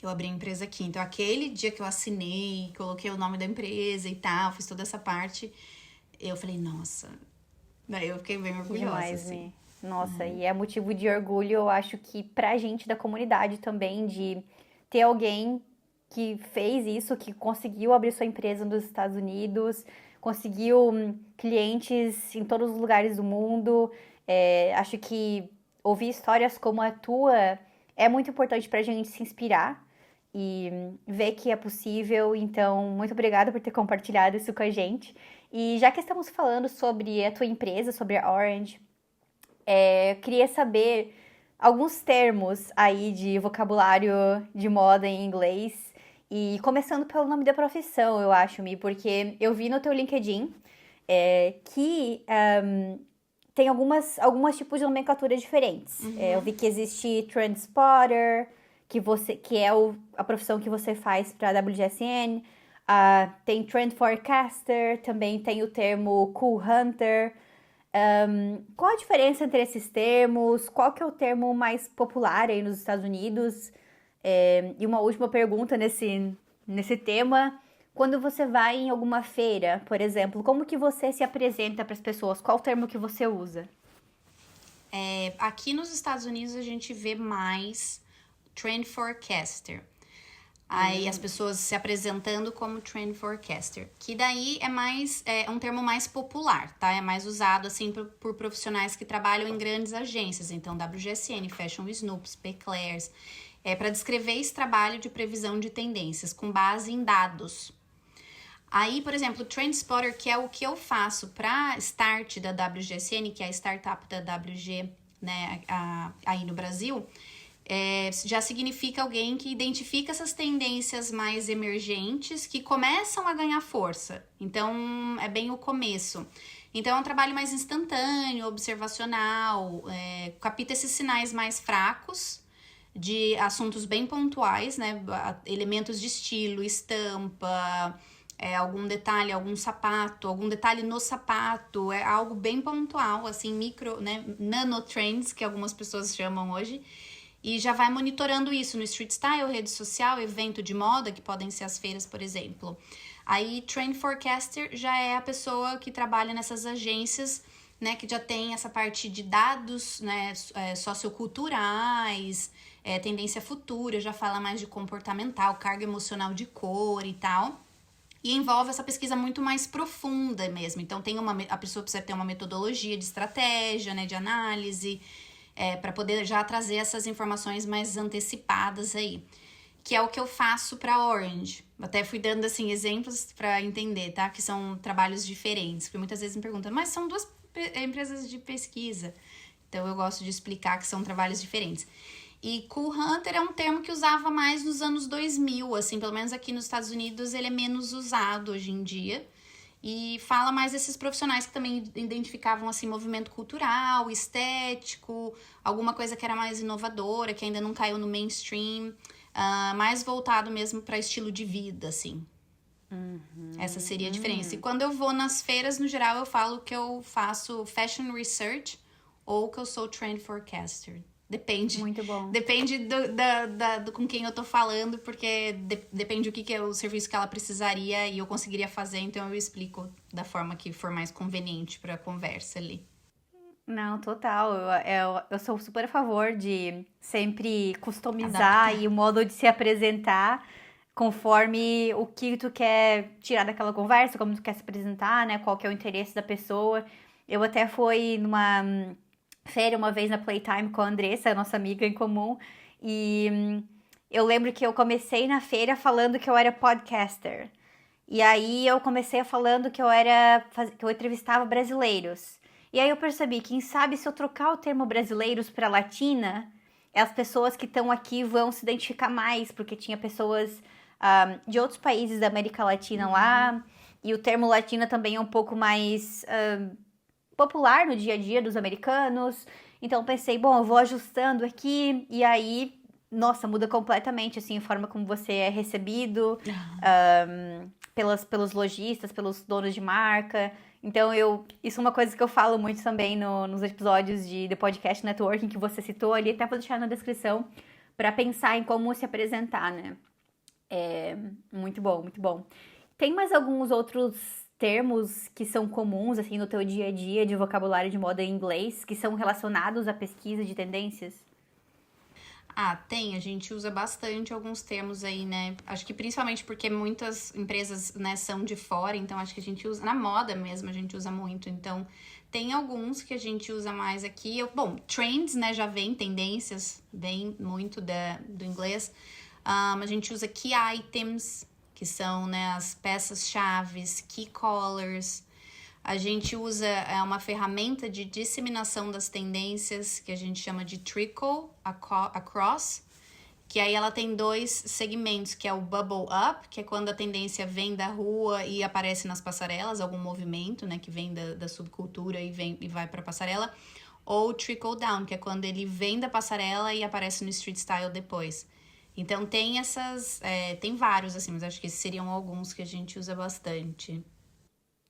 eu abri a empresa aqui. Então, aquele dia que eu assinei, coloquei o nome da empresa e tal, fiz toda essa parte, eu falei, nossa, daí eu fiquei bem orgulhosa, Demais, assim. né? Nossa, e é motivo de orgulho, eu acho que pra gente da comunidade também, de ter alguém que fez isso, que conseguiu abrir sua empresa nos Estados Unidos, conseguiu clientes em todos os lugares do mundo. Acho que ouvir histórias como a tua é muito importante pra gente se inspirar e ver que é possível. Então, muito obrigada por ter compartilhado isso com a gente. E já que estamos falando sobre a tua empresa, sobre a Orange, eu queria saber alguns termos aí de vocabulário de moda em inglês. E começando pelo nome da profissão, eu acho, Mi, porque eu vi no teu LinkedIn que tem algumas tipos de nomenclatura diferentes. Eu vi que existe Trend Spotter, que é a profissão que você faz para a WGSN. Tem Trend Forecaster, também tem o termo Cool Hunter. Qual a diferença entre esses termos? Qual que é o termo mais popular aí nos Estados Unidos? E uma última pergunta nesse tema. Quando você vai em alguma feira, por exemplo, como que você se apresenta para as pessoas? Qual o termo que você usa? Aqui nos Estados Unidos a gente vê mais Trend Forecaster. Aí as pessoas se apresentando como Trend Forecaster. Que daí é um termo mais popular, tá? É mais usado, assim, por profissionais que trabalham em grandes agências. Então, WGSN, Fashion Snoops, P-Clairs. Para descrever esse trabalho de previsão de tendências com base em dados. Aí, por exemplo, o Trend Spotter, que é o que eu faço para Start da WGSN, que é a startup da WG, né, aí no Brasil, já significa alguém que identifica essas tendências mais emergentes que começam a ganhar força. Então, é bem o começo. Então, é um trabalho mais instantâneo, observacional, capta esses sinais mais fracos de assuntos bem pontuais, né? Elementos de estilo, estampa, algum detalhe, algum sapato, algum detalhe no sapato, é algo bem pontual, assim, micro, né? Nanotrends, que algumas pessoas chamam hoje. E já vai monitorando isso no street style, rede social, evento de moda, que podem ser as feiras, por exemplo. Aí, Trend Forecaster já é a pessoa que trabalha nessas agências, né, que já tem essa parte de dados, né, socioculturais, tendência futura, já fala mais de comportamental, carga emocional de cor e tal. E envolve essa pesquisa muito mais profunda mesmo. Então, a pessoa precisa ter uma metodologia de estratégia, né, de análise, para poder já trazer essas informações mais antecipadas aí. Que é o que eu faço para Orange. Até fui dando, assim, exemplos para entender, tá? Que são trabalhos diferentes. Porque muitas vezes me perguntam, mas são duas empresas de pesquisa. Então, eu gosto de explicar que são trabalhos diferentes. E Cool Hunter é um termo que usava mais nos anos 2000, assim, pelo menos aqui nos Estados Unidos ele é menos usado hoje em dia. E fala mais desses profissionais que também identificavam, assim, movimento cultural, estético, alguma coisa que era mais inovadora, que ainda não caiu no mainstream, mais voltado mesmo para estilo de vida, assim. Essa seria a diferença. E quando eu vou nas feiras, no geral, eu falo que eu faço fashion research ou que eu sou trend forecaster. Depende. Muito bom. Depende do com quem eu tô falando, porque depende do que é o serviço que ela precisaria e eu conseguiria fazer, então eu explico da forma que for mais conveniente pra conversa ali. Não, total. Eu sou super a favor de sempre customizar Adaptar. e o modo de se apresentar conforme o que tu quer tirar daquela conversa, como tu quer se apresentar, né? Qual que é o interesse da pessoa. Eu até fui numa feira uma vez na Playtime com a Andressa, nossa amiga em comum, e eu lembro que eu comecei na feira falando que eu era podcaster. E aí eu comecei falando que eu entrevistava brasileiros. E aí eu percebi, quem sabe se eu trocar o termo brasileiros para latina, as pessoas que estão aqui vão se identificar mais, porque tinha pessoas de outros países da América Latina lá, e o termo latina também é um pouco mais popular no dia a dia dos americanos. Então pensei, bom, eu vou ajustando aqui, e aí, nossa, muda completamente, assim, a forma como você é recebido, pelos lojistas, pelos donos de marca. Então, isso é uma coisa que eu falo muito também nos episódios de The Podcast Networking que você citou ali, até vou deixar na descrição, para pensar em como se apresentar, né? Muito bom, muito bom. Tem mais alguns outros termos que são comuns, assim, no teu dia a dia de vocabulário de moda em inglês, que são relacionados à pesquisa de tendências? Tem. A gente usa bastante alguns termos aí, né? Acho que principalmente porque muitas empresas, né, são de fora, então acho que a gente usa, na moda mesmo, a gente usa muito. Então, tem alguns que a gente usa mais aqui. Trends, né, já vem, tendências, vem muito do inglês. A gente usa key items, que são, né, as peças-chaves, key colors. A gente usa uma ferramenta de disseminação das tendências, que a gente chama de trickle across, que aí ela tem 2 segmentos, que é o bubble up, que é quando a tendência vem da rua e aparece nas passarelas, algum movimento, né, que vem da subcultura e vai para a passarela, ou trickle down, que é quando ele vem da passarela e aparece no street style depois. Então tem tem vários, assim, mas acho que esses seriam alguns que a gente usa bastante.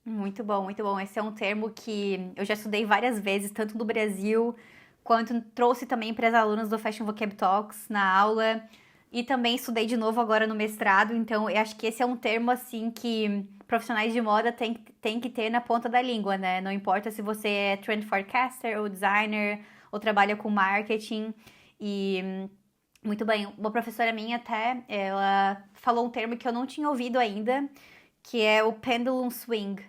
Muito bom, muito bom. Esse é um termo que eu já estudei várias vezes, tanto no Brasil, quanto trouxe também para as alunas do Fashion Vocab Talks na aula, e também estudei de novo agora no mestrado, então eu acho que esse é um termo, assim, que profissionais de moda têm que ter na ponta da língua, né? Não importa se você é trend forecaster ou designer, ou trabalha com marketing, e muito bem. Uma professora minha até, ela falou um termo que eu não tinha ouvido ainda, que é o pendulum swing,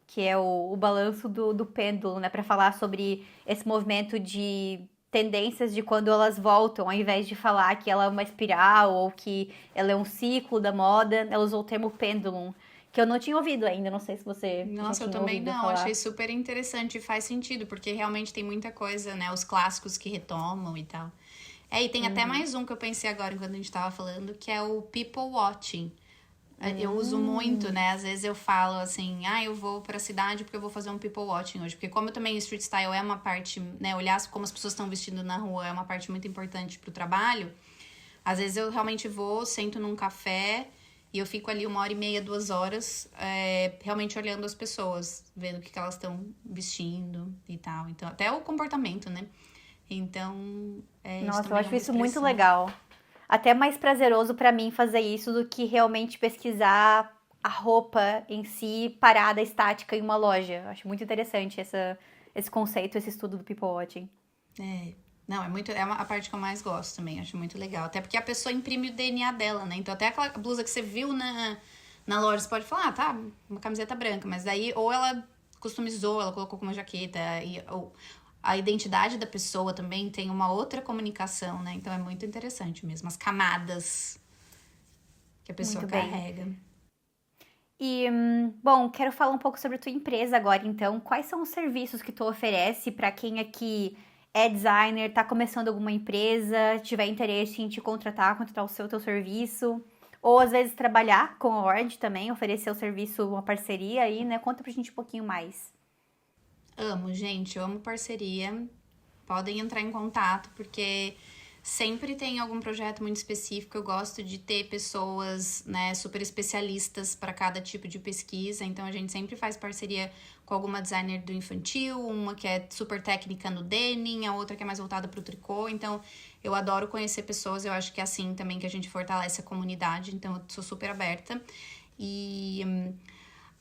que é o balanço do pêndulo, né? Para falar sobre esse movimento de tendências de quando elas voltam, ao invés de falar que ela é uma espiral ou que ela é um ciclo da moda, ela usou o termo pendulum, que eu não tinha ouvido ainda, não sei se você Nossa, já eu tinha também ouvido não, falar. achei super interessante e faz sentido, porque realmente tem muita coisa, né, os clássicos que retomam e tal. E tem até mais um que eu pensei agora enquanto a gente tava falando, que é o people watching. Eu uso muito, né? Às vezes eu falo assim, eu vou pra cidade porque eu vou fazer um people watching hoje. Porque como também street style é uma parte, né? Olhar como as pessoas estão vestindo na rua é uma parte muito importante pro trabalho. Às vezes eu realmente vou, sento num café e eu fico ali 1h30, 2 horas, realmente olhando as pessoas, vendo o que elas estão vestindo e tal. Então, até o comportamento, né? Então, isso Nossa, eu também é acho uma isso muito expressão. legal. Até mais prazeroso pra mim fazer isso do que realmente pesquisar a roupa em si parada, estática em uma loja. Eu acho muito interessante esse conceito, esse estudo do people watching. Não, a parte que eu mais gosto também, acho muito legal. Até porque a pessoa imprime o DNA dela, né? Então, até aquela blusa que você viu na loja, você pode falar, tá, uma camiseta branca. Mas daí, ou ela customizou, ela colocou com uma jaqueta, ou a identidade da pessoa também tem uma outra comunicação, né? Então, é muito interessante mesmo, as camadas que a pessoa Muito bem. carrega. E, bom, quero falar um pouco sobre a tua empresa agora, então. Quais são os serviços que tu oferece para quem aqui é designer, tá começando alguma empresa, tiver interesse em te contratar o teu serviço? Ou às vezes trabalhar com a Ord também, oferecer o serviço, uma parceria aí, né? Conta pra gente um pouquinho mais. Amo, gente, eu amo parceria. Podem entrar em contato, porque sempre tem algum projeto muito específico. Eu gosto de ter pessoas, né, super especialistas para cada tipo de pesquisa. Então, a gente sempre faz parceria com alguma designer do infantil, uma que é super técnica no denim, a outra que é mais voltada para o tricô. Então, eu adoro conhecer pessoas. Eu acho que é assim também que a gente fortalece a comunidade. Então, eu sou super aberta. E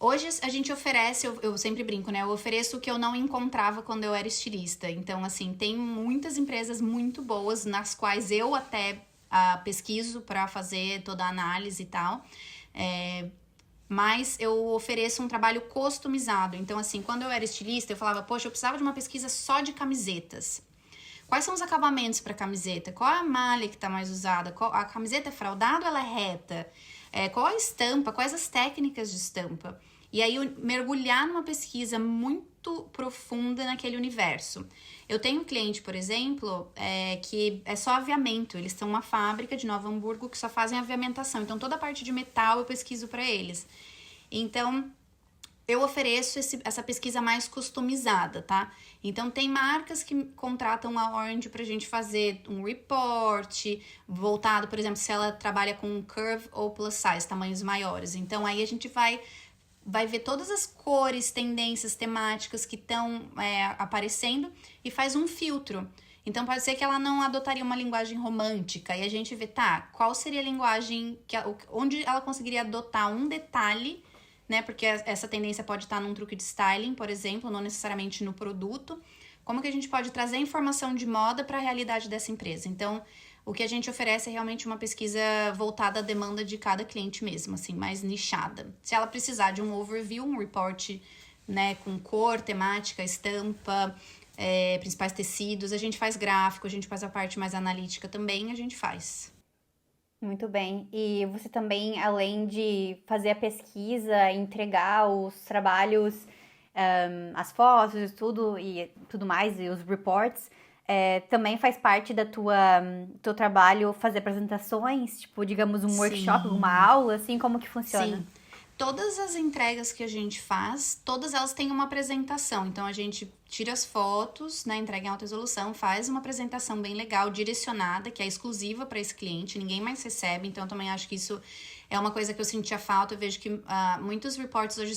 hoje a gente oferece, eu sempre brinco, né? Eu ofereço o que eu não encontrava quando eu era estilista. Então, assim, tem muitas empresas muito boas nas quais eu até pesquiso para fazer toda a análise e tal. Mas eu ofereço um trabalho customizado. Então, assim, quando eu era estilista, eu falava, poxa, eu precisava de uma pesquisa só de camisetas. Quais são os acabamentos para camiseta? Qual é a malha que está mais usada? A camiseta é fraudada ou ela é reta? Qual a estampa? Quais as técnicas de estampa? E aí mergulhar numa pesquisa muito profunda naquele universo. Eu tenho um cliente, por exemplo, que é só aviamento. Eles são uma fábrica de Nova Hamburgo que só fazem aviamentação. Então, toda a parte de metal eu pesquiso para eles. Então, eu ofereço essa pesquisa mais customizada, tá? Então, tem marcas que contratam a Orange pra gente fazer um report voltado, por exemplo, se ela trabalha com curve ou plus size, tamanhos maiores. Então, aí a gente vai ver todas as cores, tendências, temáticas que estão aparecendo e faz um filtro. Então, pode ser que ela não adotaria uma linguagem romântica e a gente vê, qual seria a linguagem, onde ela conseguiria adotar um detalhe, né? Porque essa tendência pode estar num truque de styling, por exemplo, não necessariamente no produto. Como que a gente pode trazer informação de moda para a realidade dessa empresa? Então, o que a gente oferece é realmente uma pesquisa voltada à demanda de cada cliente mesmo, assim, mais nichada. Se ela precisar de um overview, um report, né, com cor, temática, estampa, principais tecidos, a gente faz gráfico, a gente faz a parte mais analítica também, a gente faz. Muito bem. E você também, além de fazer a pesquisa, entregar os trabalhos, as fotos e tudo mais, e os reports, também faz parte teu trabalho fazer apresentações, tipo, digamos, um workshop, uma Sim, aula, assim, como que funciona? sim. Todas as entregas que a gente faz, todas elas têm uma apresentação. Então, a gente tira as fotos, né, entrega em alta resolução, faz uma apresentação bem legal, direcionada, que é exclusiva para esse cliente, ninguém mais recebe. Então, eu também acho que isso é uma coisa que eu sentia falta. Eu vejo que muitos reports hoje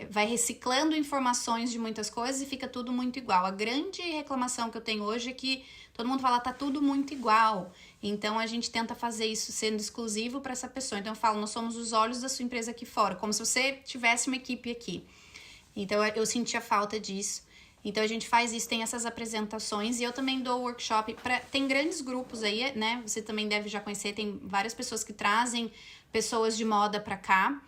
vai reciclando informações de muitas coisas e fica tudo muito igual. A grande reclamação que eu tenho hoje é que todo mundo fala, tá tudo muito igual. Então, a gente tenta fazer isso sendo exclusivo para essa pessoa. Então, eu falo, nós somos os olhos da sua empresa aqui fora, como se você tivesse uma equipe aqui. Então, eu sentia falta disso. Então, a gente faz isso, tem essas apresentações. E eu também dou workshop. Tem grandes grupos aí, né? Você também deve já conhecer. Tem várias pessoas que trazem pessoas de moda para cá.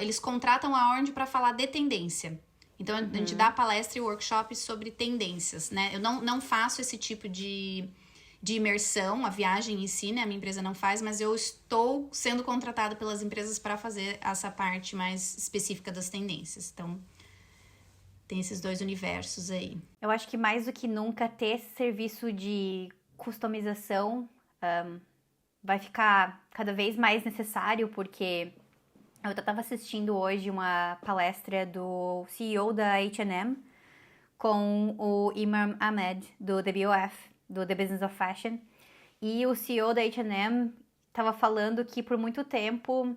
Eles contratam a Orange para falar de tendência. Então, a gente dá palestra e workshop sobre tendências, né? Eu não faço esse tipo de imersão, a viagem em si, né? A minha empresa não faz, mas eu estou sendo contratada pelas empresas para fazer essa parte mais específica das tendências. Então, tem esses dois universos aí. Eu acho que mais do que nunca ter esse serviço de customização vai ficar cada vez mais necessário, porque eu estava assistindo hoje uma palestra do CEO da H&M com o Imran Ahmed, do WOF, do The Business of Fashion. E o CEO da H&M estava falando que por muito tempo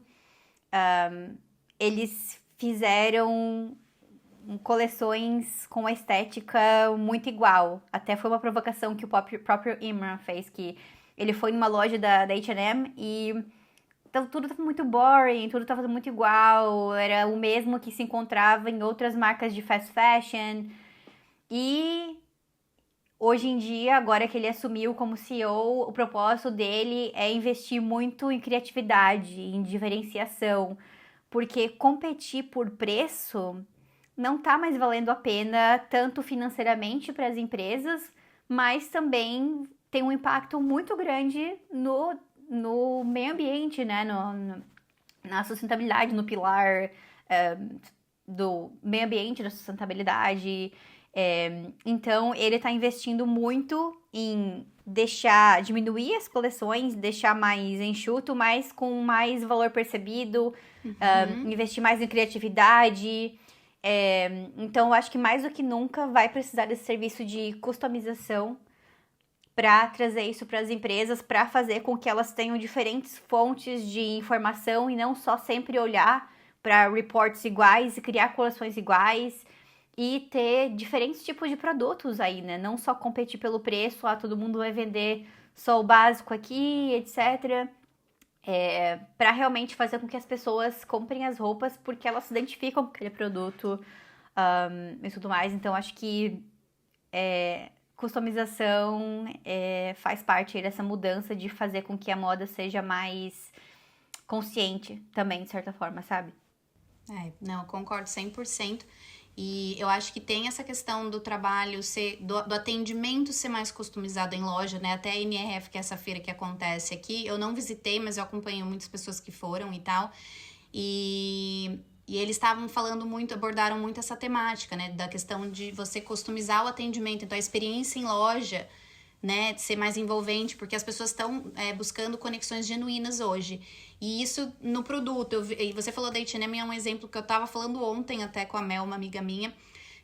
eles fizeram coleções com uma estética muito igual. Até foi uma provocação que o próprio Imran fez, que ele foi numa loja da H&M e tudo estava muito boring, tudo estava muito igual, era o mesmo que se encontrava em outras marcas de fast fashion. E hoje em dia, agora que ele assumiu como CEO, o propósito dele é investir muito em criatividade, em diferenciação, porque competir por preço não tá mais valendo a pena, tanto financeiramente para as empresas, mas também tem um impacto muito grande no meio ambiente, né? Na sustentabilidade, no pilar do meio ambiente, da sustentabilidade. Então, ele está investindo muito em diminuir as coleções, deixar mais enxuto, mas com mais valor percebido, investir mais em criatividade. Então, eu acho que mais do que nunca vai precisar desse serviço de customização para trazer isso para as empresas, para fazer com que elas tenham diferentes fontes de informação e não só sempre olhar para reports iguais e criar coleções iguais e ter diferentes tipos de produtos aí, né? Não só competir pelo preço, todo mundo vai vender só o básico aqui, etc. Para realmente fazer com que as pessoas comprem as roupas porque elas se identificam com aquele produto e tudo mais. Então, acho que customização faz parte aí dessa mudança de fazer com que a moda seja mais consciente também, de certa forma, sabe? Não, eu concordo 100%. E eu acho que tem essa questão do trabalho do atendimento ser mais customizado em loja, né? Até a NRF, que é essa feira que acontece aqui, eu não visitei, mas eu acompanho muitas pessoas que foram e tal. E eles estavam falando muito, abordaram muito essa temática, né? Da questão de você customizar o atendimento. Então, a experiência em loja, né? De ser mais envolvente, porque as pessoas estão buscando conexões genuínas hoje. E isso no produto. E você falou da H&M, é um exemplo que eu tava falando ontem até com a Mel, uma amiga minha,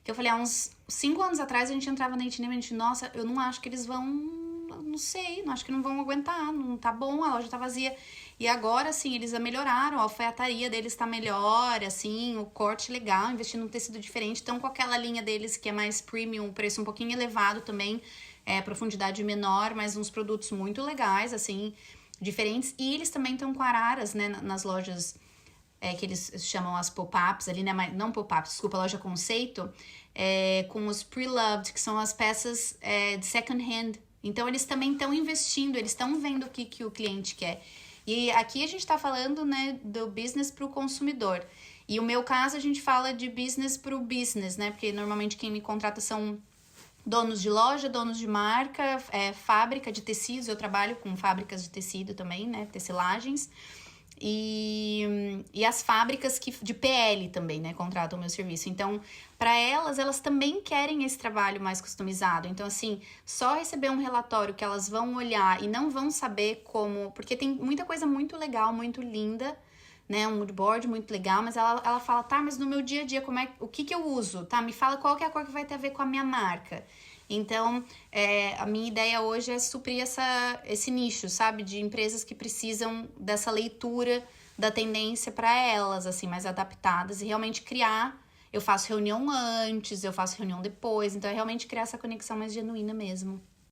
que eu falei, há uns 5 anos atrás a gente entrava na H&M e a gente, nossa, eu não acho que eles vão, não sei, não acho que não vão aguentar, não tá bom, a loja tá vazia. E agora, assim, eles melhoraram, a alfaiataria deles tá melhor, assim, o corte legal, investindo num tecido diferente, estão com aquela linha deles que é mais premium, preço um pouquinho elevado também, profundidade menor, mas uns produtos muito legais, assim, diferentes. E eles também estão com araras, né, nas lojas que eles chamam as pop-ups ali, né, não pop-ups, desculpa, loja conceito, com os pre-loved, que são as peças de second hand. Então, eles também estão investindo, eles estão vendo o que o cliente quer. E aqui a gente está falando, né, do business para o consumidor. E o meu caso, a gente fala de business para o business, né, porque normalmente quem me contrata são donos de loja, donos de marca, fábrica de tecidos, eu trabalho com fábricas de tecido também, né, tecilagens, e as fábricas de PL também, né, contratam o meu serviço. Então, para elas também querem esse trabalho mais customizado. Então, assim, só receber um relatório que elas vão olhar e não vão saber como... Porque tem muita coisa muito legal, muito linda, né, um mood board muito legal, mas ela fala, tá, mas no meu dia a dia, o que eu uso, tá, me fala qual que é a cor que vai ter a ver com a minha marca. Então, a minha ideia hoje é suprir esse nicho, sabe, de empresas que precisam dessa leitura da tendência para elas, assim, mais adaptadas, e realmente criar. Eu faço reunião antes, eu faço reunião depois, então é realmente criar essa conexão mais genuína mesmo.